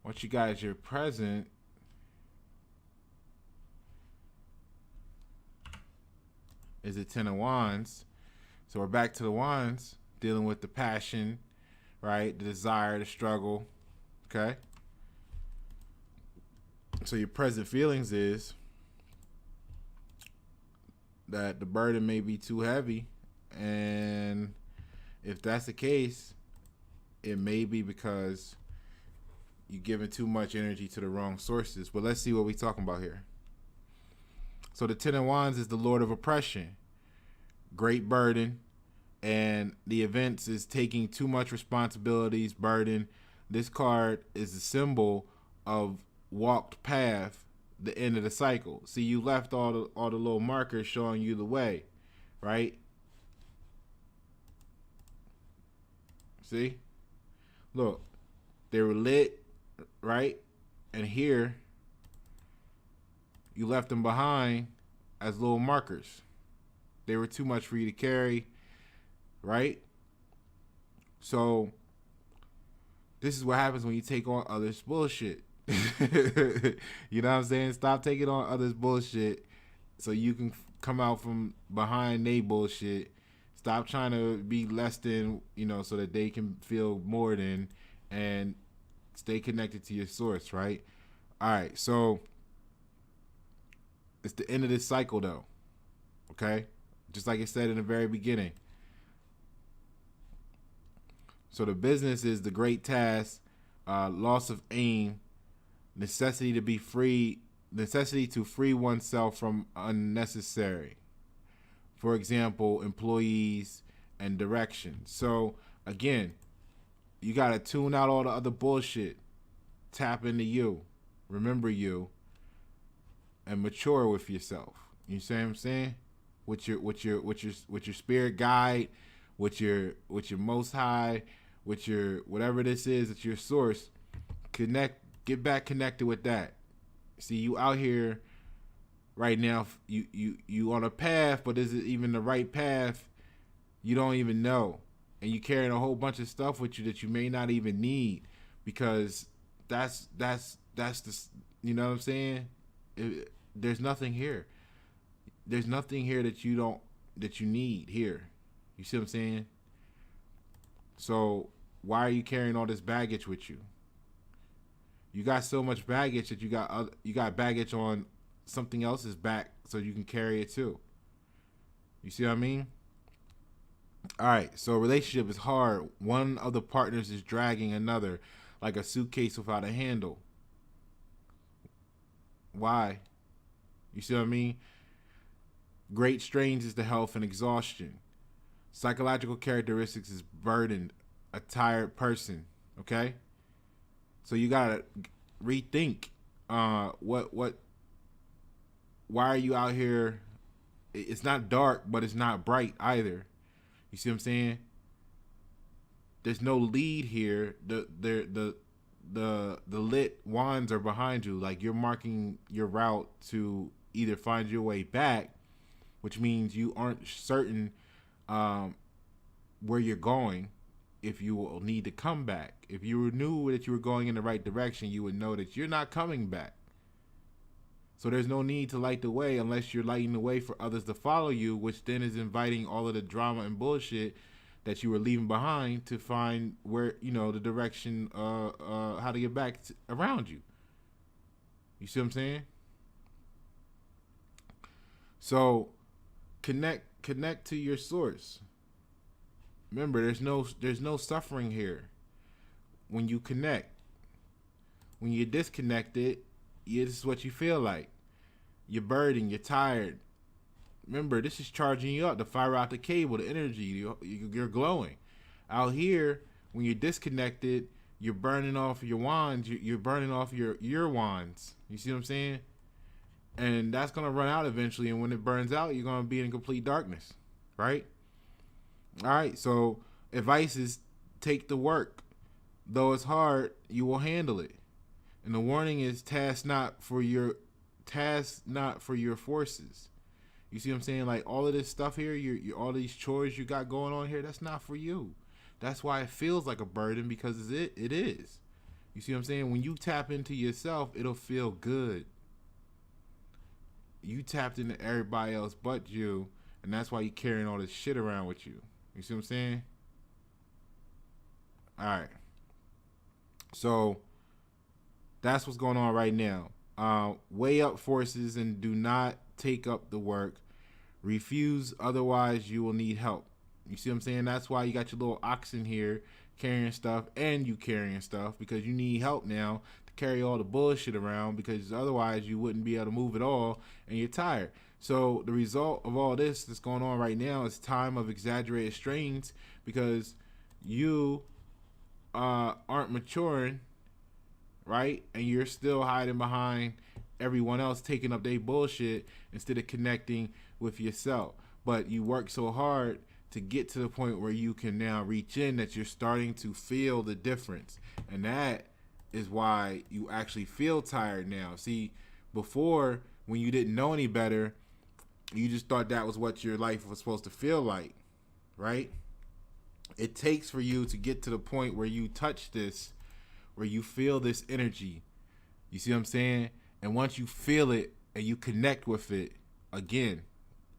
once you got your present, is the Ten of Wands. So we're back to the Wands, dealing with the passion, right? The desire, the struggle, okay? So your present feelings is that the burden may be too heavy, and if that's the case, it may be because you're giving too much energy to the wrong sources. But let's see what we're talking about here. So the Ten of Wands is the Lord of oppression, great burden, and the events is taking too much responsibilities, burden. This card is a symbol of walked path, the end of the cycle. See, you left all the little markers showing you the way, right? See? Look, they were lit, right? And here, you left them behind as little markers. They were too much for you to carry, right? So this is what happens when you take on others' bullshit. You know what I'm saying? Stop taking on others' bullshit so you can come out from behind they bullshit. Stop trying to be less than, you know, so that they can feel more than, and stay connected to your source, right? All right, so it's the end of this cycle, though, okay? Just like it said in the very beginning. So the business is the great task, loss of aim, necessity to free oneself from unnecessary. For example, employees and direction. So again, you got to tune out all the other bullshit. Tap into you. Remember you. And mature with yourself. You see what I'm saying? With your spirit guide, with your most high, with your whatever this is, it's your source. Get back connected with that. See, you out here right now. You on a path, but is it even the right path? You don't even know, and you carrying a whole bunch of stuff with you that you may not even need, because that's the, you know what I'm saying? There's nothing here. There's nothing here that you need here. You see what I'm saying? So why are you carrying all this baggage with you? You got so much baggage that you got baggage on something else's back, so you can carry it too. You see what I mean? All right, so relationship is hard. One of the partners is dragging another like a suitcase without a handle. Why? You see what I mean? Great strains is the health and exhaustion. Psychological characteristics is burdened, a tired person. Okay, so you gotta rethink. What? Why are you out here? It's not dark, but it's not bright either. You see what I'm saying? There's no lead here. The lit wands are behind you. Like, you're marking your route to either find your way back, which means you aren't certain where you're going, if you will need to come back. If you knew that you were going in the right direction, you would know that you're not coming back. So there's no need to light the way unless you're lighting the way for others to follow you, which then is inviting all of the drama and bullshit that you were leaving behind to find where, the direction, how to get back around you. You see what I'm saying? So connect to your source. Remember, there's no suffering here. When you connect, when you're disconnected, this is what you feel like. You're burdened, you're tired. Remember, this is charging you up to fire out the cable, the energy. You're glowing. Out here, when you're disconnected, you're burning off your wands. You're burning off your wands. You see what I'm saying? And that's going to run out eventually. And when it burns out, you're going to be in complete darkness. Right? All right. So advice is take the work. Though it's hard, you will handle it. And the warning is task not for your forces. You see what I'm saying? Like, all of this stuff here, all these chores you got going on here, that's not for you. That's why it feels like a burden, because it is. You see what I'm saying? When you tap into yourself, it'll feel good. You tapped into everybody else but you, and that's why you're carrying all this shit around with you. You see what I'm saying? All right. So that's what's going on right now. Weigh up forces and do not take up the work. Refuse, otherwise you will need help. You see what I'm saying? That's why you got your little oxen here carrying stuff, and you carrying stuff, because you need help now to carry all the bullshit around, because otherwise you wouldn't be able to move it all, and you're tired. So the result of all this that's going on right now is time of exaggerated strains, because you aren't maturing, right? And you're still hiding behind everyone else taking up their bullshit instead of connecting with yourself. But you work so hard to get to the point where you can now reach in that you're starting to feel the difference. And that is why you actually feel tired now. See, before, when you didn't know any better, you just thought that was what your life was supposed to feel like, right? It takes for you to get to the point where you touch this, where you feel this energy. You see what I'm saying? And once you feel it and you connect with it again,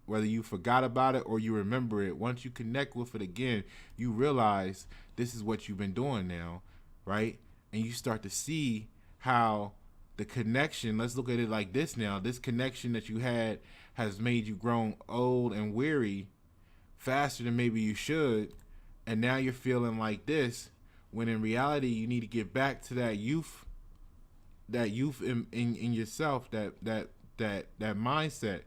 whether you forgot about it or you remember it, once you connect with it again, you realize this is what you've been doing now, right? And you start to see how the connection, let's look at it like this now, this connection that you had has made you grown old and weary faster than maybe you should. And now you're feeling like this, when in reality you need to get back to that youth in yourself, that mindset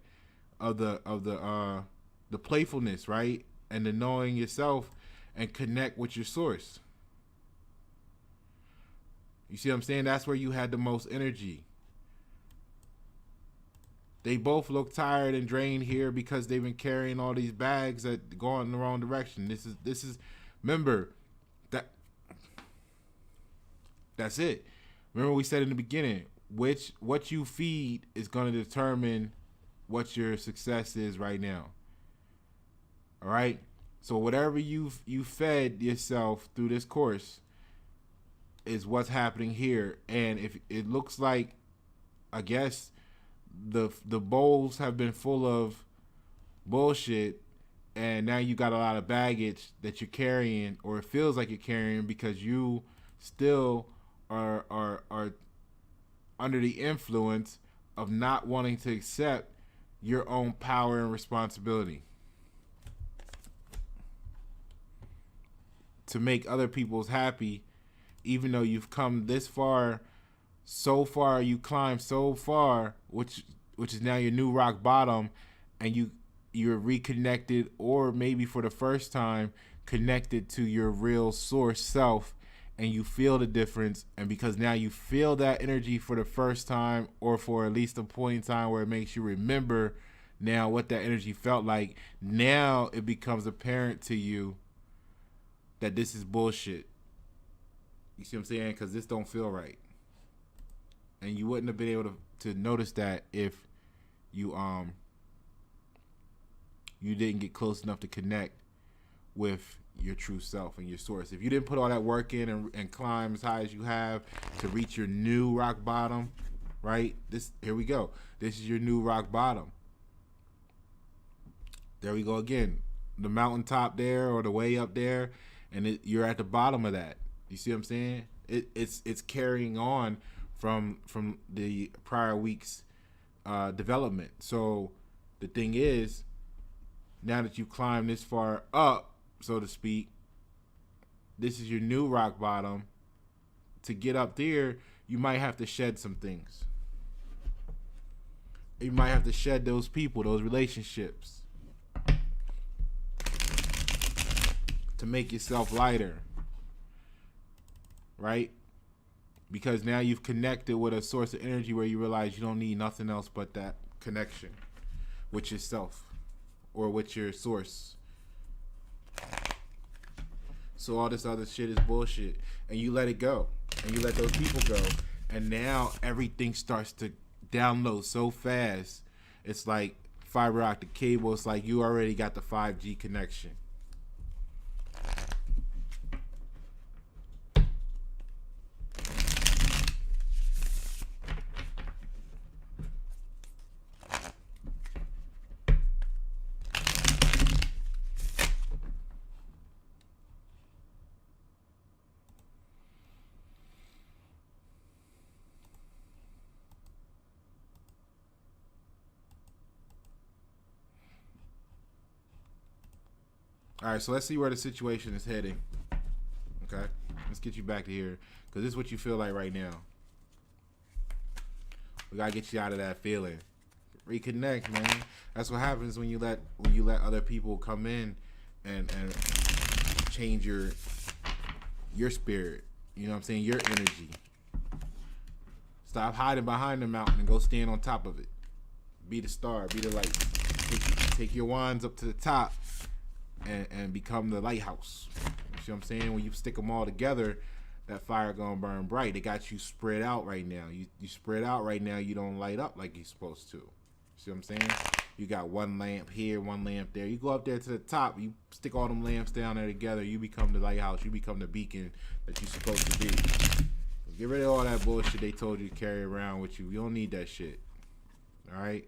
of the playfulness, right? And the knowing yourself and connect with your source. You see what I'm saying? That's where you had the most energy. They both look tired and drained here because they've been carrying all these bags that go in the wrong direction. This is remember that's it. Remember we said in the beginning, what you feed is going to determine what your success is right now. All right. So whatever you fed yourself through this course is what's happening here. And if it looks like, I guess the bowls have been full of bullshit, and now you got a lot of baggage that you're carrying, or it feels like you're carrying, because you still are under the influence of not wanting to accept your own power and responsibility to make other people's happy, even though you've come this far. So far, you climbed so far, which is now your new rock bottom, and you're reconnected, or maybe for the first time connected to your real source self, and you feel the difference. And because now you feel that energy for the first time, or for at least a point in time where it makes you remember now what that energy felt like, now it becomes apparent to you that this is bullshit. You see what I'm saying? Because this don't feel right. And you wouldn't have been able to notice that if you didn't get close enough to connect with your true self and your source. If you didn't put all that work in and climb as high as you have to reach your new rock bottom, right? Here we go. This is your new rock bottom. There we go again. The mountaintop there, or the way up there, and you're at the bottom of that. You see what I'm saying? It's carrying on from the prior week's development. So the thing is, now that you've climbed this far up, so to speak, this is your new rock bottom. To get up there, you might have to shed some things. You might have to shed those people, those relationships, to make yourself lighter, right? Because now you've connected with a source of energy where you realize you don't need nothing else but that connection with yourself or with your source. So all this other shit is bullshit, and you let it go, and you let those people go, and now everything starts to download so fast. It's like fiber optic cable. It's like you already got the 5G connection. All right, so let's see where the situation is heading. Okay, let's get you back to here, because this is what you feel like right now. We gotta get you out of that feeling. Reconnect, man. That's what happens when you let other people come in and change your spirit. You know what I'm saying? Your energy. Stop hiding behind the mountain and go stand on top of it. Be the star. Be the light. Take your wands up to the top. And become the lighthouse. You see what I'm saying? When you stick them all together, that fire gonna burn bright. They got you spread out right now. You spread out right now. You don't light up like you're supposed to. See what I'm saying? You got one lamp here, one lamp there. You go up there to the top. You stick all them lamps down there together. You become the lighthouse. You become the beacon that you're supposed to be. Get rid of all that bullshit they told you to carry around with you. You don't need that shit. All right?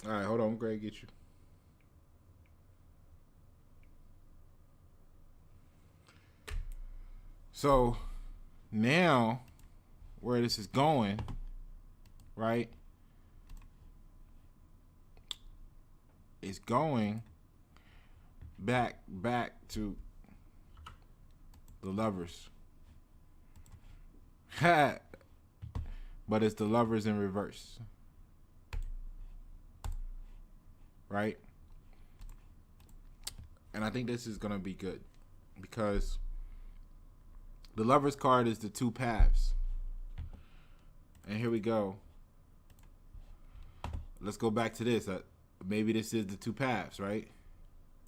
All right, hold on. I'm going to get you. So now where this is going, right, is going back to the Lovers. But it's the Lovers in reverse. Right? And I think this is going to be good because the Lovers card is the two paths. And here we go. Let's go back to this. Maybe this is the two paths, right?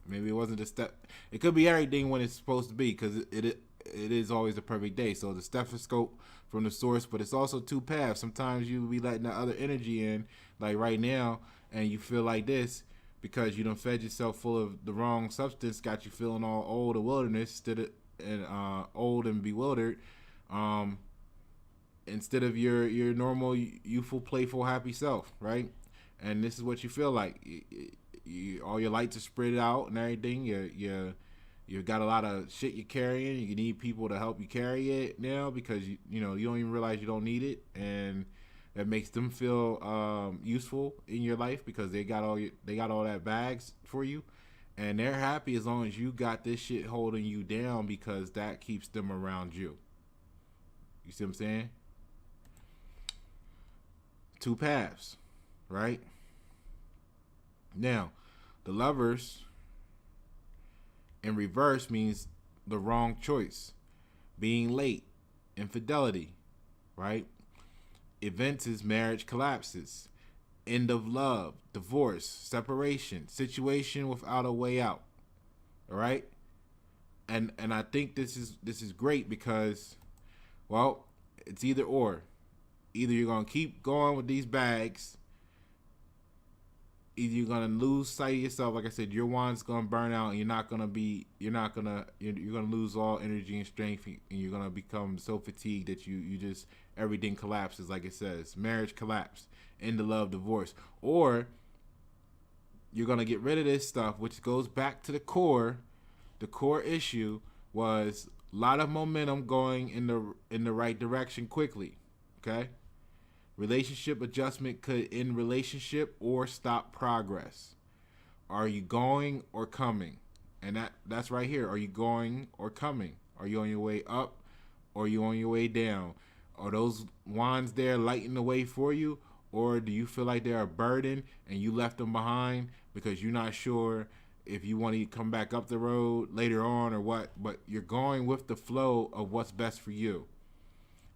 Maybe it wasn't the step. It could be everything when it's supposed to be because it is always the perfect day. So the stethoscope from the source, but it's also two paths. Sometimes you be letting the other energy in, like right now, and you feel like this because you done fed yourself full of the wrong substance, got you feeling all old and wilderness instead of old and bewildered. Instead of your normal, youthful, playful, happy self, right? And this is what you feel like. All your lights are spread out and everything. You got a lot of shit you're carrying. You need people to help you carry it now because you don't even realize you don't need it, and that makes them feel useful in your life because they got all that bags for you, and they're happy as long as you got this shit holding you down because that keeps them around you. You see what I'm saying? Two paths, right? Now, the Lovers in reverse means the wrong choice, being late, infidelity, right? Events is marriage collapses, end of love, divorce, separation, situation without a way out. All right? And I think this is great because, well, it's either or. Either you're gonna keep going with these bags, either you're gonna lose sight of yourself. Like I said, your wand's gonna burn out, and you're gonna lose all energy and strength, and you're gonna become so fatigued that you just everything collapses. Like it says, marriage collapse, end of love, divorce, or you're gonna get rid of this stuff, which goes back to the core. The core issue was a lot of momentum going in the right direction quickly. Okay. Relationship adjustment could end relationship or stop progress. Are you going or coming? And that's right here. Are you going or coming? Are you on your way up or are you on your way down? Are those wands there lighting the way for you? Or do you feel like they're a burden and you left them behind because you're not sure if you want to come back up the road later on or what? But you're going with the flow of what's best for you.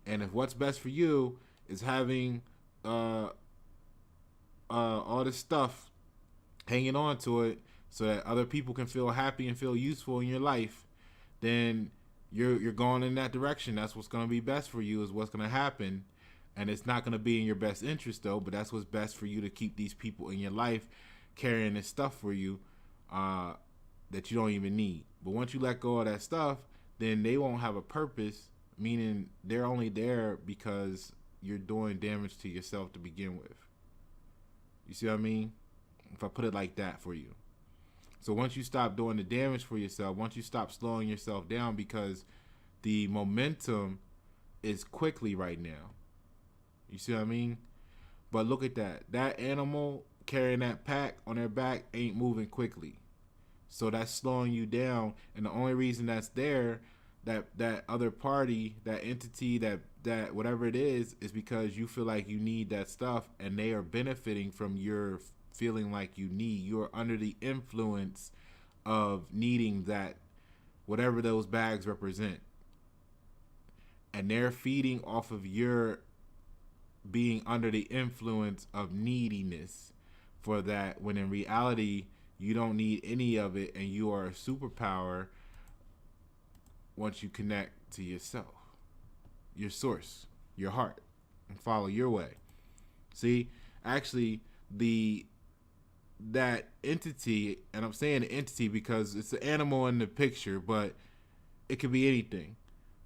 And if what's best for you is having all this stuff hanging on to it so that other people can feel happy and feel useful in your life, then you're going in that direction. That's what's going to be best for you, is what's going to happen. And it's not going to be in your best interest though, but that's what's best for you, to keep these people in your life carrying this stuff for you that you don't even need. But once you let go of that stuff, then they won't have a purpose, meaning they're only there because you're doing damage to yourself to begin with. You see what I mean? If I put it like that for you. So once you stop doing the damage for yourself, once you stop slowing yourself down, because the momentum is quickly right now. You see what I mean? But look at that. That animal carrying that pack on their back ain't moving quickly. So that's slowing you down. And the only reason that's there, that other party, that entity, that whatever it is because you feel like you need that stuff, and they are benefiting from your feeling like you need. You're under the influence of needing that, whatever those bags represent. And they're feeding off of your being under the influence of neediness for that, when in reality you don't need any of it, and you are a superpower once you connect to yourself, your source, your heart, and follow your way. See, actually, that entity, and I'm saying entity because it's an animal in the picture, but it could be anything.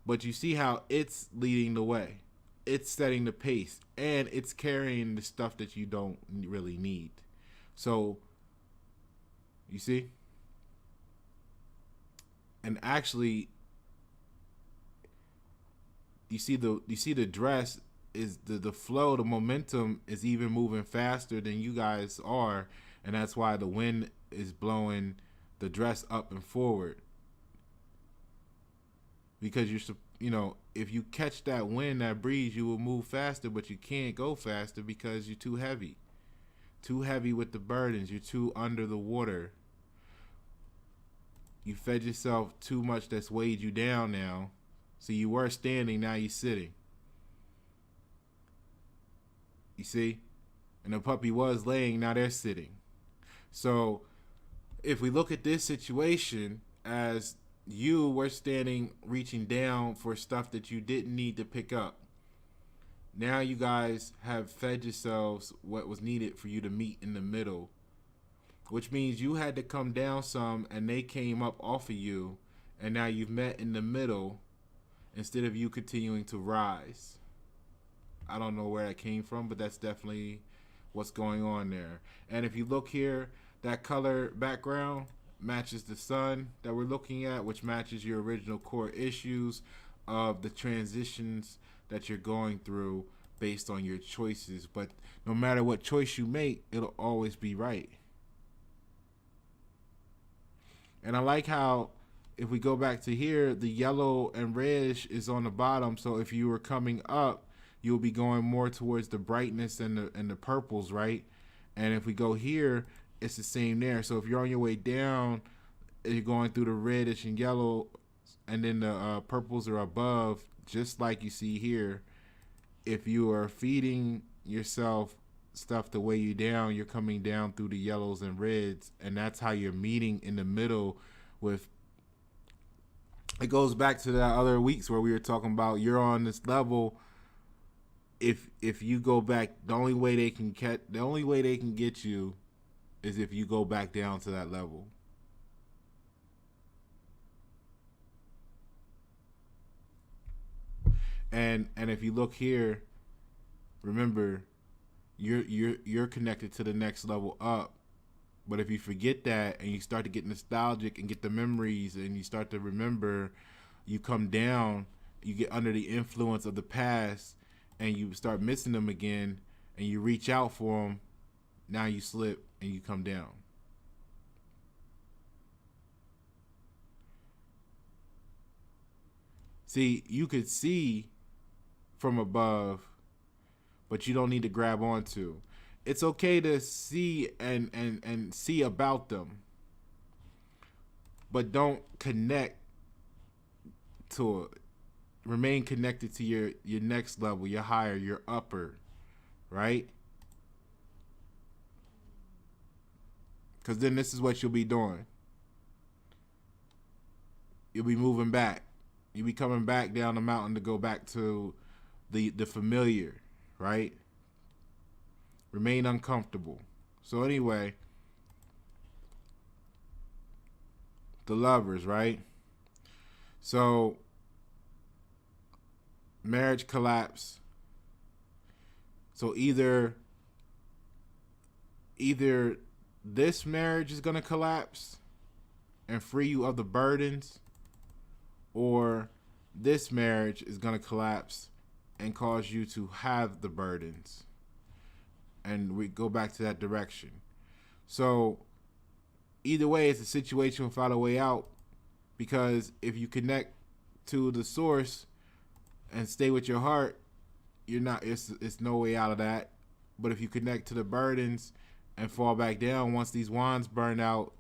But you see how it's leading the way. It's setting the pace, and it's carrying the stuff that you don't really need. So, you see? And actually, you see the dress is the flow, the momentum is even moving faster than you guys are, and that's why the wind is blowing the dress up and forward. Because if you catch that wind, that breeze, you will move faster, but you can't go faster because you're too heavy. Too heavy with the burdens. You're too under the water. You fed yourself too much that's weighed you down now. So you were standing, now you're sitting. You see? And the puppy was laying, now they're sitting. So if we look at this situation as you were standing, reaching down for stuff that you didn't need to pick up. Now you guys have fed yourselves what was needed for you to meet in the middle, which means you had to come down some and they came up off of you, and now you've met in the middle instead of you continuing to rise. I don't know where that came from, but that's definitely what's going on there. And if you look here, that color background matches the sun that we're looking at, which matches your original core issues of the transitions that you're going through based on your choices. But no matter what choice you make, it'll always be right. And I like how, if we go back to here, the yellow and reddish is on the bottom. So if you were coming up, you'll be going more towards the brightness and the purples, right? And if we go here, it's the same there. So if you're on your way down, you're going through the reddish and yellow, and then the purples are above, just like you see here. If you are feeding yourself stuff to weigh you down, you're coming down through the yellows and reds, and that's how you're meeting in the middle with. It goes back to the other weeks where we were talking about you're on this level. If you go back, the only way they can get you is if you go back down to that level. And if you look here, remember, you're connected to the next level up. But if you forget that and you start to get nostalgic and get the memories and you start to remember, you come down, you get under the influence of the past and you start missing them again, and you reach out for them. Now you slip and you come down. See, you could see from above, but you don't need to grab onto. It's okay to see and see about them, but don't connect to it. Remain connected to your next level, your higher, your upper, right? Because then this is what you'll be doing. You'll be moving back. You'll be coming back down the mountain to go back to the familiar, right? Remain uncomfortable. So anyway, the Lovers, right? So marriage collapse. So either this marriage is going to collapse and free you of the burdens, or this marriage is going to collapse and cause you to have the burdens. And we go back to that direction. So either way, it's a situation without a way out, because if you connect to the source and stay with your heart, it's no way out of that. But if you connect to the burdens and fall back down, once these wands burn out,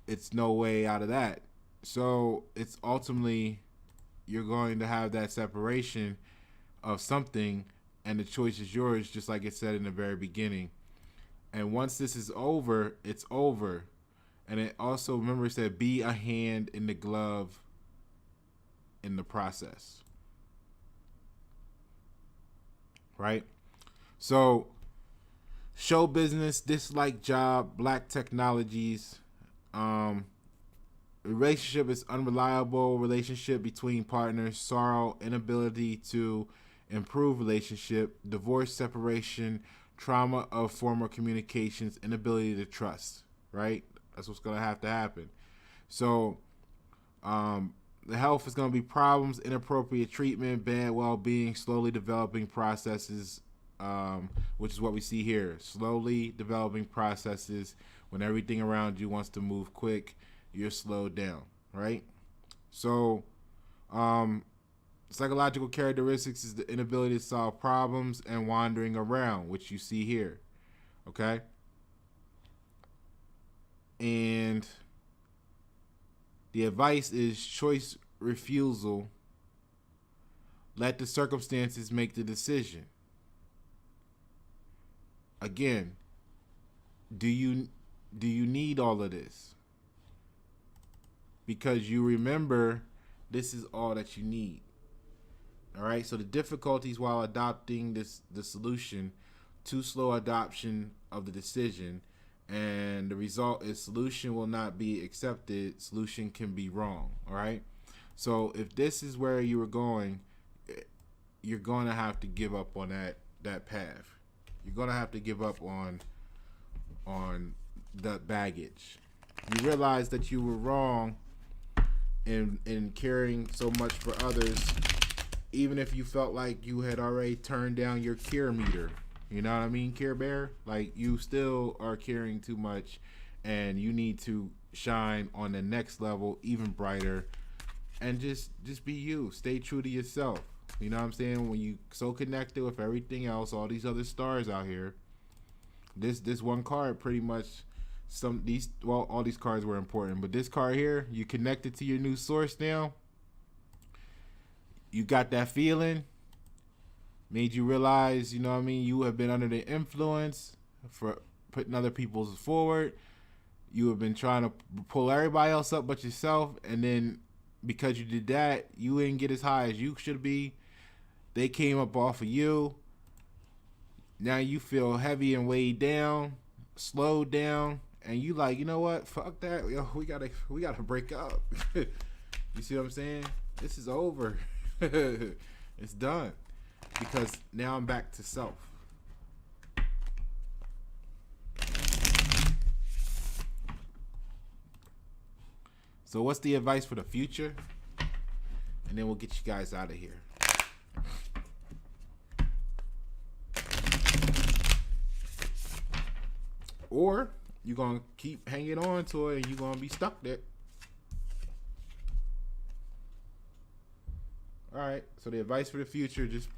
it's no way out of that. So it's ultimately, you're going to have that separation of something, and the choice is yours, just like it said in the very beginning. And once this is over, it's over. And it also, remember, it said be a hand in the glove in the process. Right? So, show business, dislike job, black technologies. Relationship is unreliable. Relationship between partners, sorrow, inability to improve relationship, divorce, separation, trauma of former communications, inability to trust. Right? That's what's going to happen. So, The health is going to be problems, inappropriate treatment, bad well-being, slowly developing processes, which is what we see here. Slowly developing processes. When everything around you wants to move quick, you're slowed down, right? So, psychological characteristics is the inability to solve problems and wandering around, which you see here, okay? And the advice is choice refusal. Let the circumstances make the decision. Again, do you need all of this? Because you remember this is all that you need. All right, so the difficulties while adopting the solution, too slow adoption of the decision, and the result is solution will not be accepted, solution can be wrong. All right, so if this is where you were going, you're going to have to give up on that path. You're going to have to give up on the baggage. You realize that you were wrong in caring so much for others, even if you felt like you had already turned down your care meter. You know what I mean, Care Bear? Like, you still are caring too much, and you need to shine on the next level, even brighter, and just be you. Stay true to yourself. You know what I'm saying? When you so connected with everything else, all these other stars out here, this one card pretty much, all these cards were important, but this card here, you connected to your new source now. You got that feeling, made you realize, you know what I mean, you have been under the influence for putting other people forward. You have been trying to pull everybody else up but yourself, and then because you did that, you didn't get as high as you should be. They came up off of you. Now you feel heavy and weighed down, slowed down, and you like, you know what? Fuck that. Yo, we gotta break up. You see what I'm saying? This is over. It's done. Because now I'm back to self. So what's the advice for the future? And then we'll get you guys out of here. Or you're going to keep hanging on to it and you're going to be stuck there. All right. So the advice for the future, just,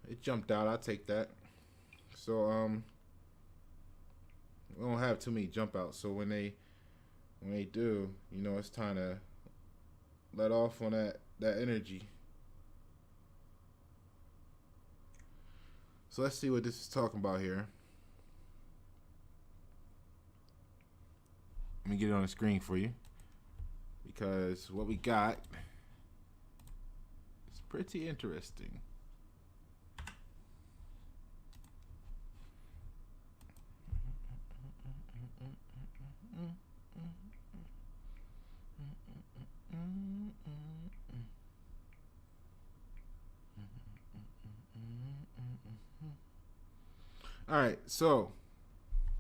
it jumped out. I'll take that. So, we don't have too many jump outs. So when they do, you know, it's time to let off on that energy. So let's see what this is talking about here. Let me get it on the screen for you, because what we got is pretty interesting. All right, so,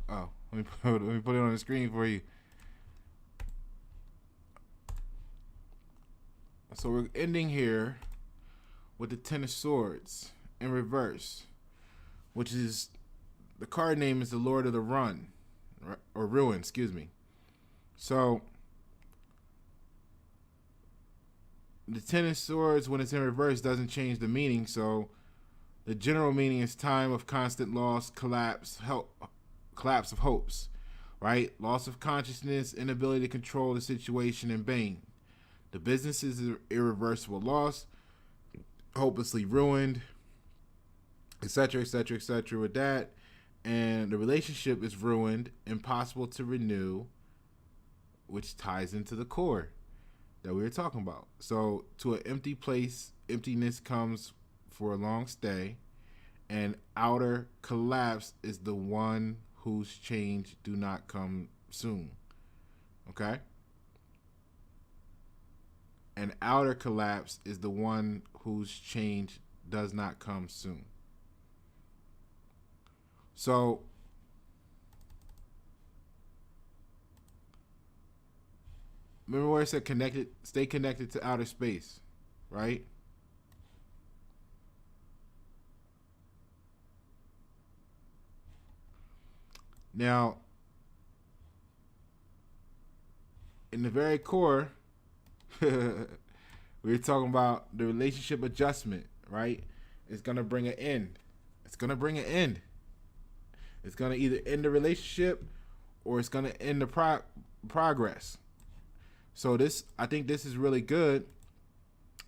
let me put it on the screen for you. So we're ending here with the Ten of Swords in reverse, which is, the card name is the Lord of the Run, or Ruin, excuse me. So the Ten of Swords, when it's in reverse, doesn't change the meaning. So the general meaning is time of constant loss, collapse of hopes, right? Loss of consciousness, inability to control the situation, and bane. The business is an irreversible loss, hopelessly ruined, etc., etc., etc. with that. And the relationship is ruined, impossible to renew, which ties into the core that we were talking about. So to an empty place, emptiness comes for a long stay, and outer collapse is the one whose change do not come soon. Okay? And outer collapse is the one whose change does not come soon. So remember where it said connected, stay connected to outer space, right? Now, in the very core, we're talking about the relationship adjustment, right? It's going to bring an end. It's going to bring an end. It's going to either end the relationship or it's going to end the progress. So this, I think this is really good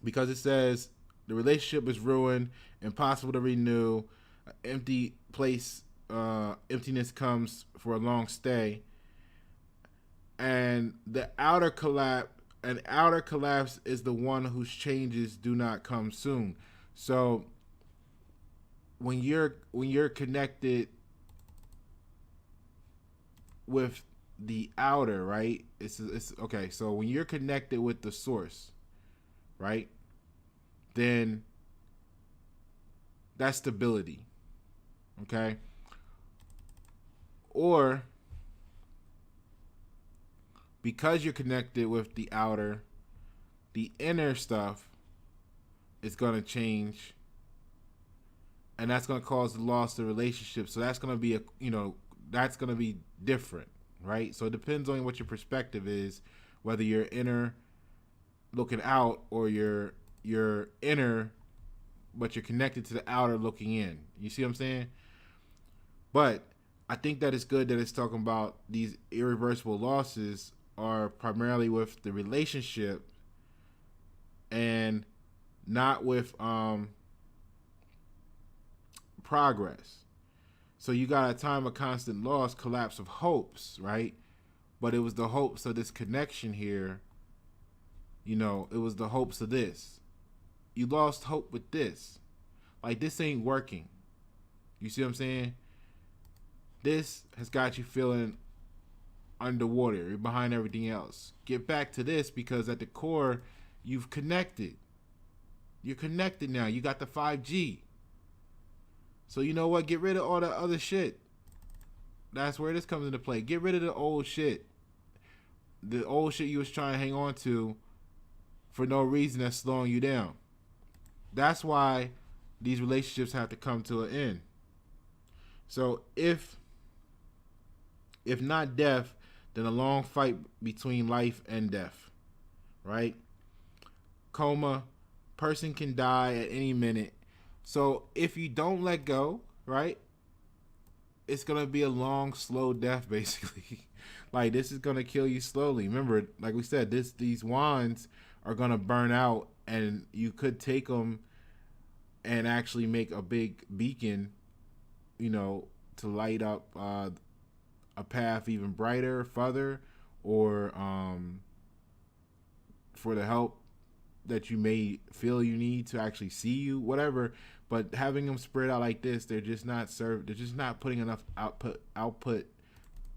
because it says the relationship is ruined, impossible to renew, empty place, emptiness comes for a long stay, and the outer collapse. An outer collapse is the one whose changes do not come soon. So when you're connected with the outer, right? It's okay. So when you're connected with the source, right? Then that's stability. Okay? Or because you're connected with the outer, the inner stuff is going to change, and that's going to cause the loss of relationship. So that's going to be that's going to be different, right? So it depends on what your perspective is, whether you're inner looking out or you're inner but you're connected to the outer looking in. You see what I'm saying? But I think that it's good that it's talking about these irreversible losses are primarily with the relationship and not with progress. So you got a time of constant loss, collapse of hopes, right? But it was the hopes of this connection here. It was the hopes of this. You lost hope with this. Like, this ain't working. You see what I'm saying? This has got you feeling underwater. You're behind everything else. Get back to this because at the core, you've connected. You're connected now. You got the 5G. So you know what? Get rid of all that other shit. That's where this comes into play. Get rid of the old shit. The old shit you was trying to hang on to for no reason that's slowing you down. That's why these relationships have to come to an end. So if not death, then a long fight between life and death, right? Coma, person can die at any minute. So if you don't let go, right, it's going to be a long, slow death, basically. Like, this is going to kill you slowly. Remember, like we said, these wands are going to burn out, and you could take them and actually make a big beacon, to light up a path even brighter, further, or for the help that you may feel you need to actually see you, whatever. But having them spread out like this, they're just not putting enough output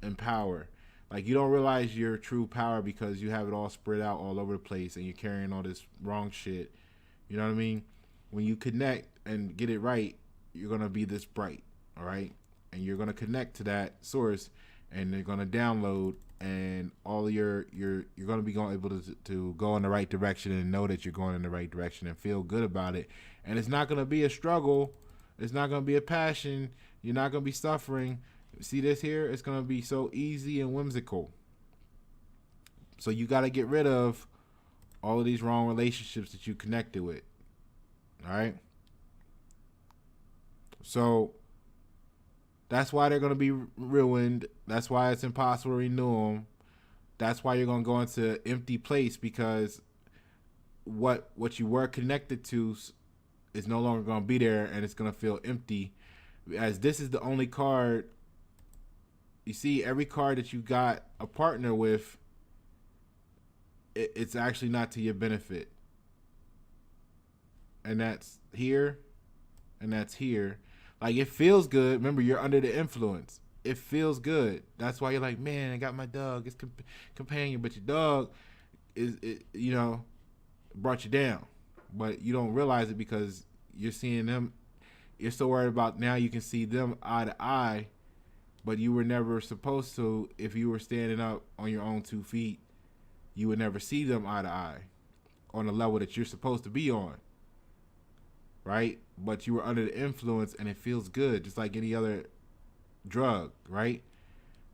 and power. Like, you don't realize your true power because you have it all spread out all over the place and you're carrying all this wrong shit. You know what I mean? When you connect and get it right, you're gonna be this bright, all right? And you're gonna connect to that source, and they're gonna download, and all you're gonna be able to go in the right direction and know that you're going in the right direction and feel good about it. And it's not gonna be a struggle. It's not gonna be a passion. You're not gonna be suffering. See this here? It's gonna be so easy and whimsical. So you got to get rid of all of these wrong relationships that you connected with. All right. So that's why they're going to be ruined. That's why it's impossible to renew them. That's why you're going to go into an empty place, because what you were connected to is no longer going to be there, and it's going to feel empty. As this is the only card, you see, every card that you got a partner with, it's actually not to your benefit. And that's here, and that's here. Like, it feels good. Remember, you're under the influence. It feels good. That's why you're like, man, I got my dog. It's companion. But your dog brought you down. But you don't realize it because you're seeing them. You're so worried about now you can see them eye to eye. But you were never supposed to. If you were standing up on your own 2 feet, you would never see them eye to eye on the level that you're supposed to be on, right? But you were under the influence and it feels good, just like any other drug, right?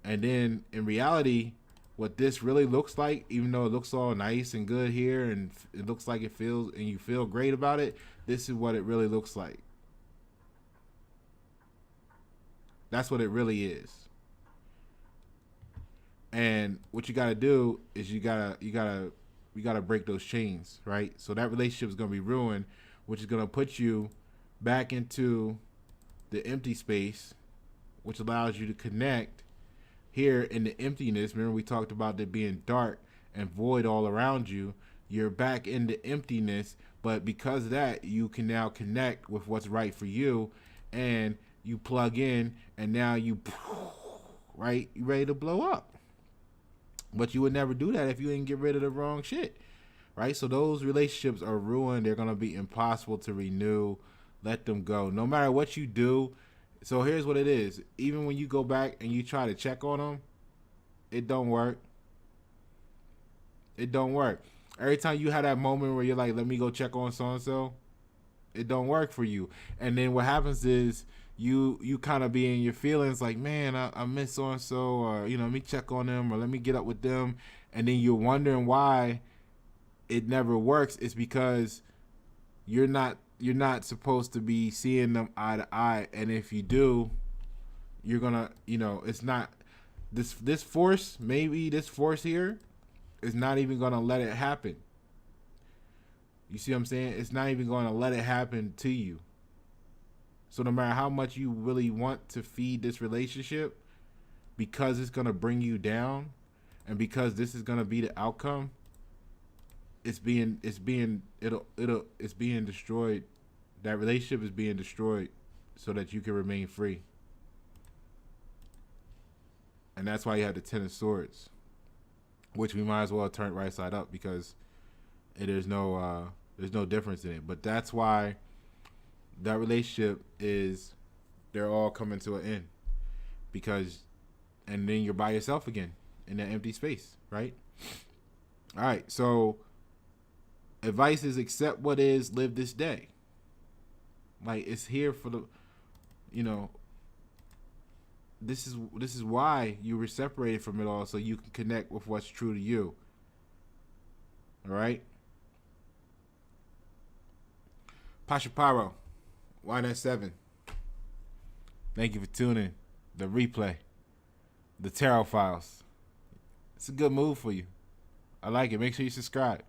And then in reality, what this really looks like, even though it looks all nice and good here and it looks like it feels and you feel great about it, this is what it really looks like. That's what it really is. And what you got to do is you got to break those chains, right? So that relationship is going to be ruined, which is going to put you back into the empty space, which allows you to connect here in the emptiness. Remember we talked about it being dark and void all around you. You're back in the emptiness, but because of that, you can now connect with what's right for you, and you plug in, and now you right, you ready to blow up. But you would never do that if you didn't get rid of the wrong shit, right? So those relationships are ruined. They're going to be impossible to renew. Let them go. No matter what you do. So here's what it is. Even when you go back and you try to check on them, it don't work. It don't work. Every time you have that moment where you're like, let me go check on so-and-so, it don't work for you. And then what happens is you kind of be in your feelings like, man, I miss so-and-so, or, let me check on them, or let me get up with them. And then you're wondering why it never works. It's because you're not supposed to be seeing them eye to eye. And if you do, you're gonna, it's not this force, maybe this force here is not even gonna let it happen. You see what I'm saying? It's not even gonna let it happen to you. So no matter how much you really want to feed this relationship, because it's gonna bring you down, and because this is gonna be the outcome, it's being destroyed. That relationship is being destroyed so that you can remain free. And that's why you have the Ten of Swords, which we might as well turn right side up, because there's no difference in it. But that's why that relationship they're all coming to an end, and then you're by yourself again in that empty space, right? All right, so advice is accept what is, live this day. Like, it's here for the, this is why you were separated from it all, so you can connect with what's true to you. All right? Pasha Pyro, YNS7. Thank you for tuning. The replay. The Tarot Files. It's a good move for you. I like it. Make sure you subscribe.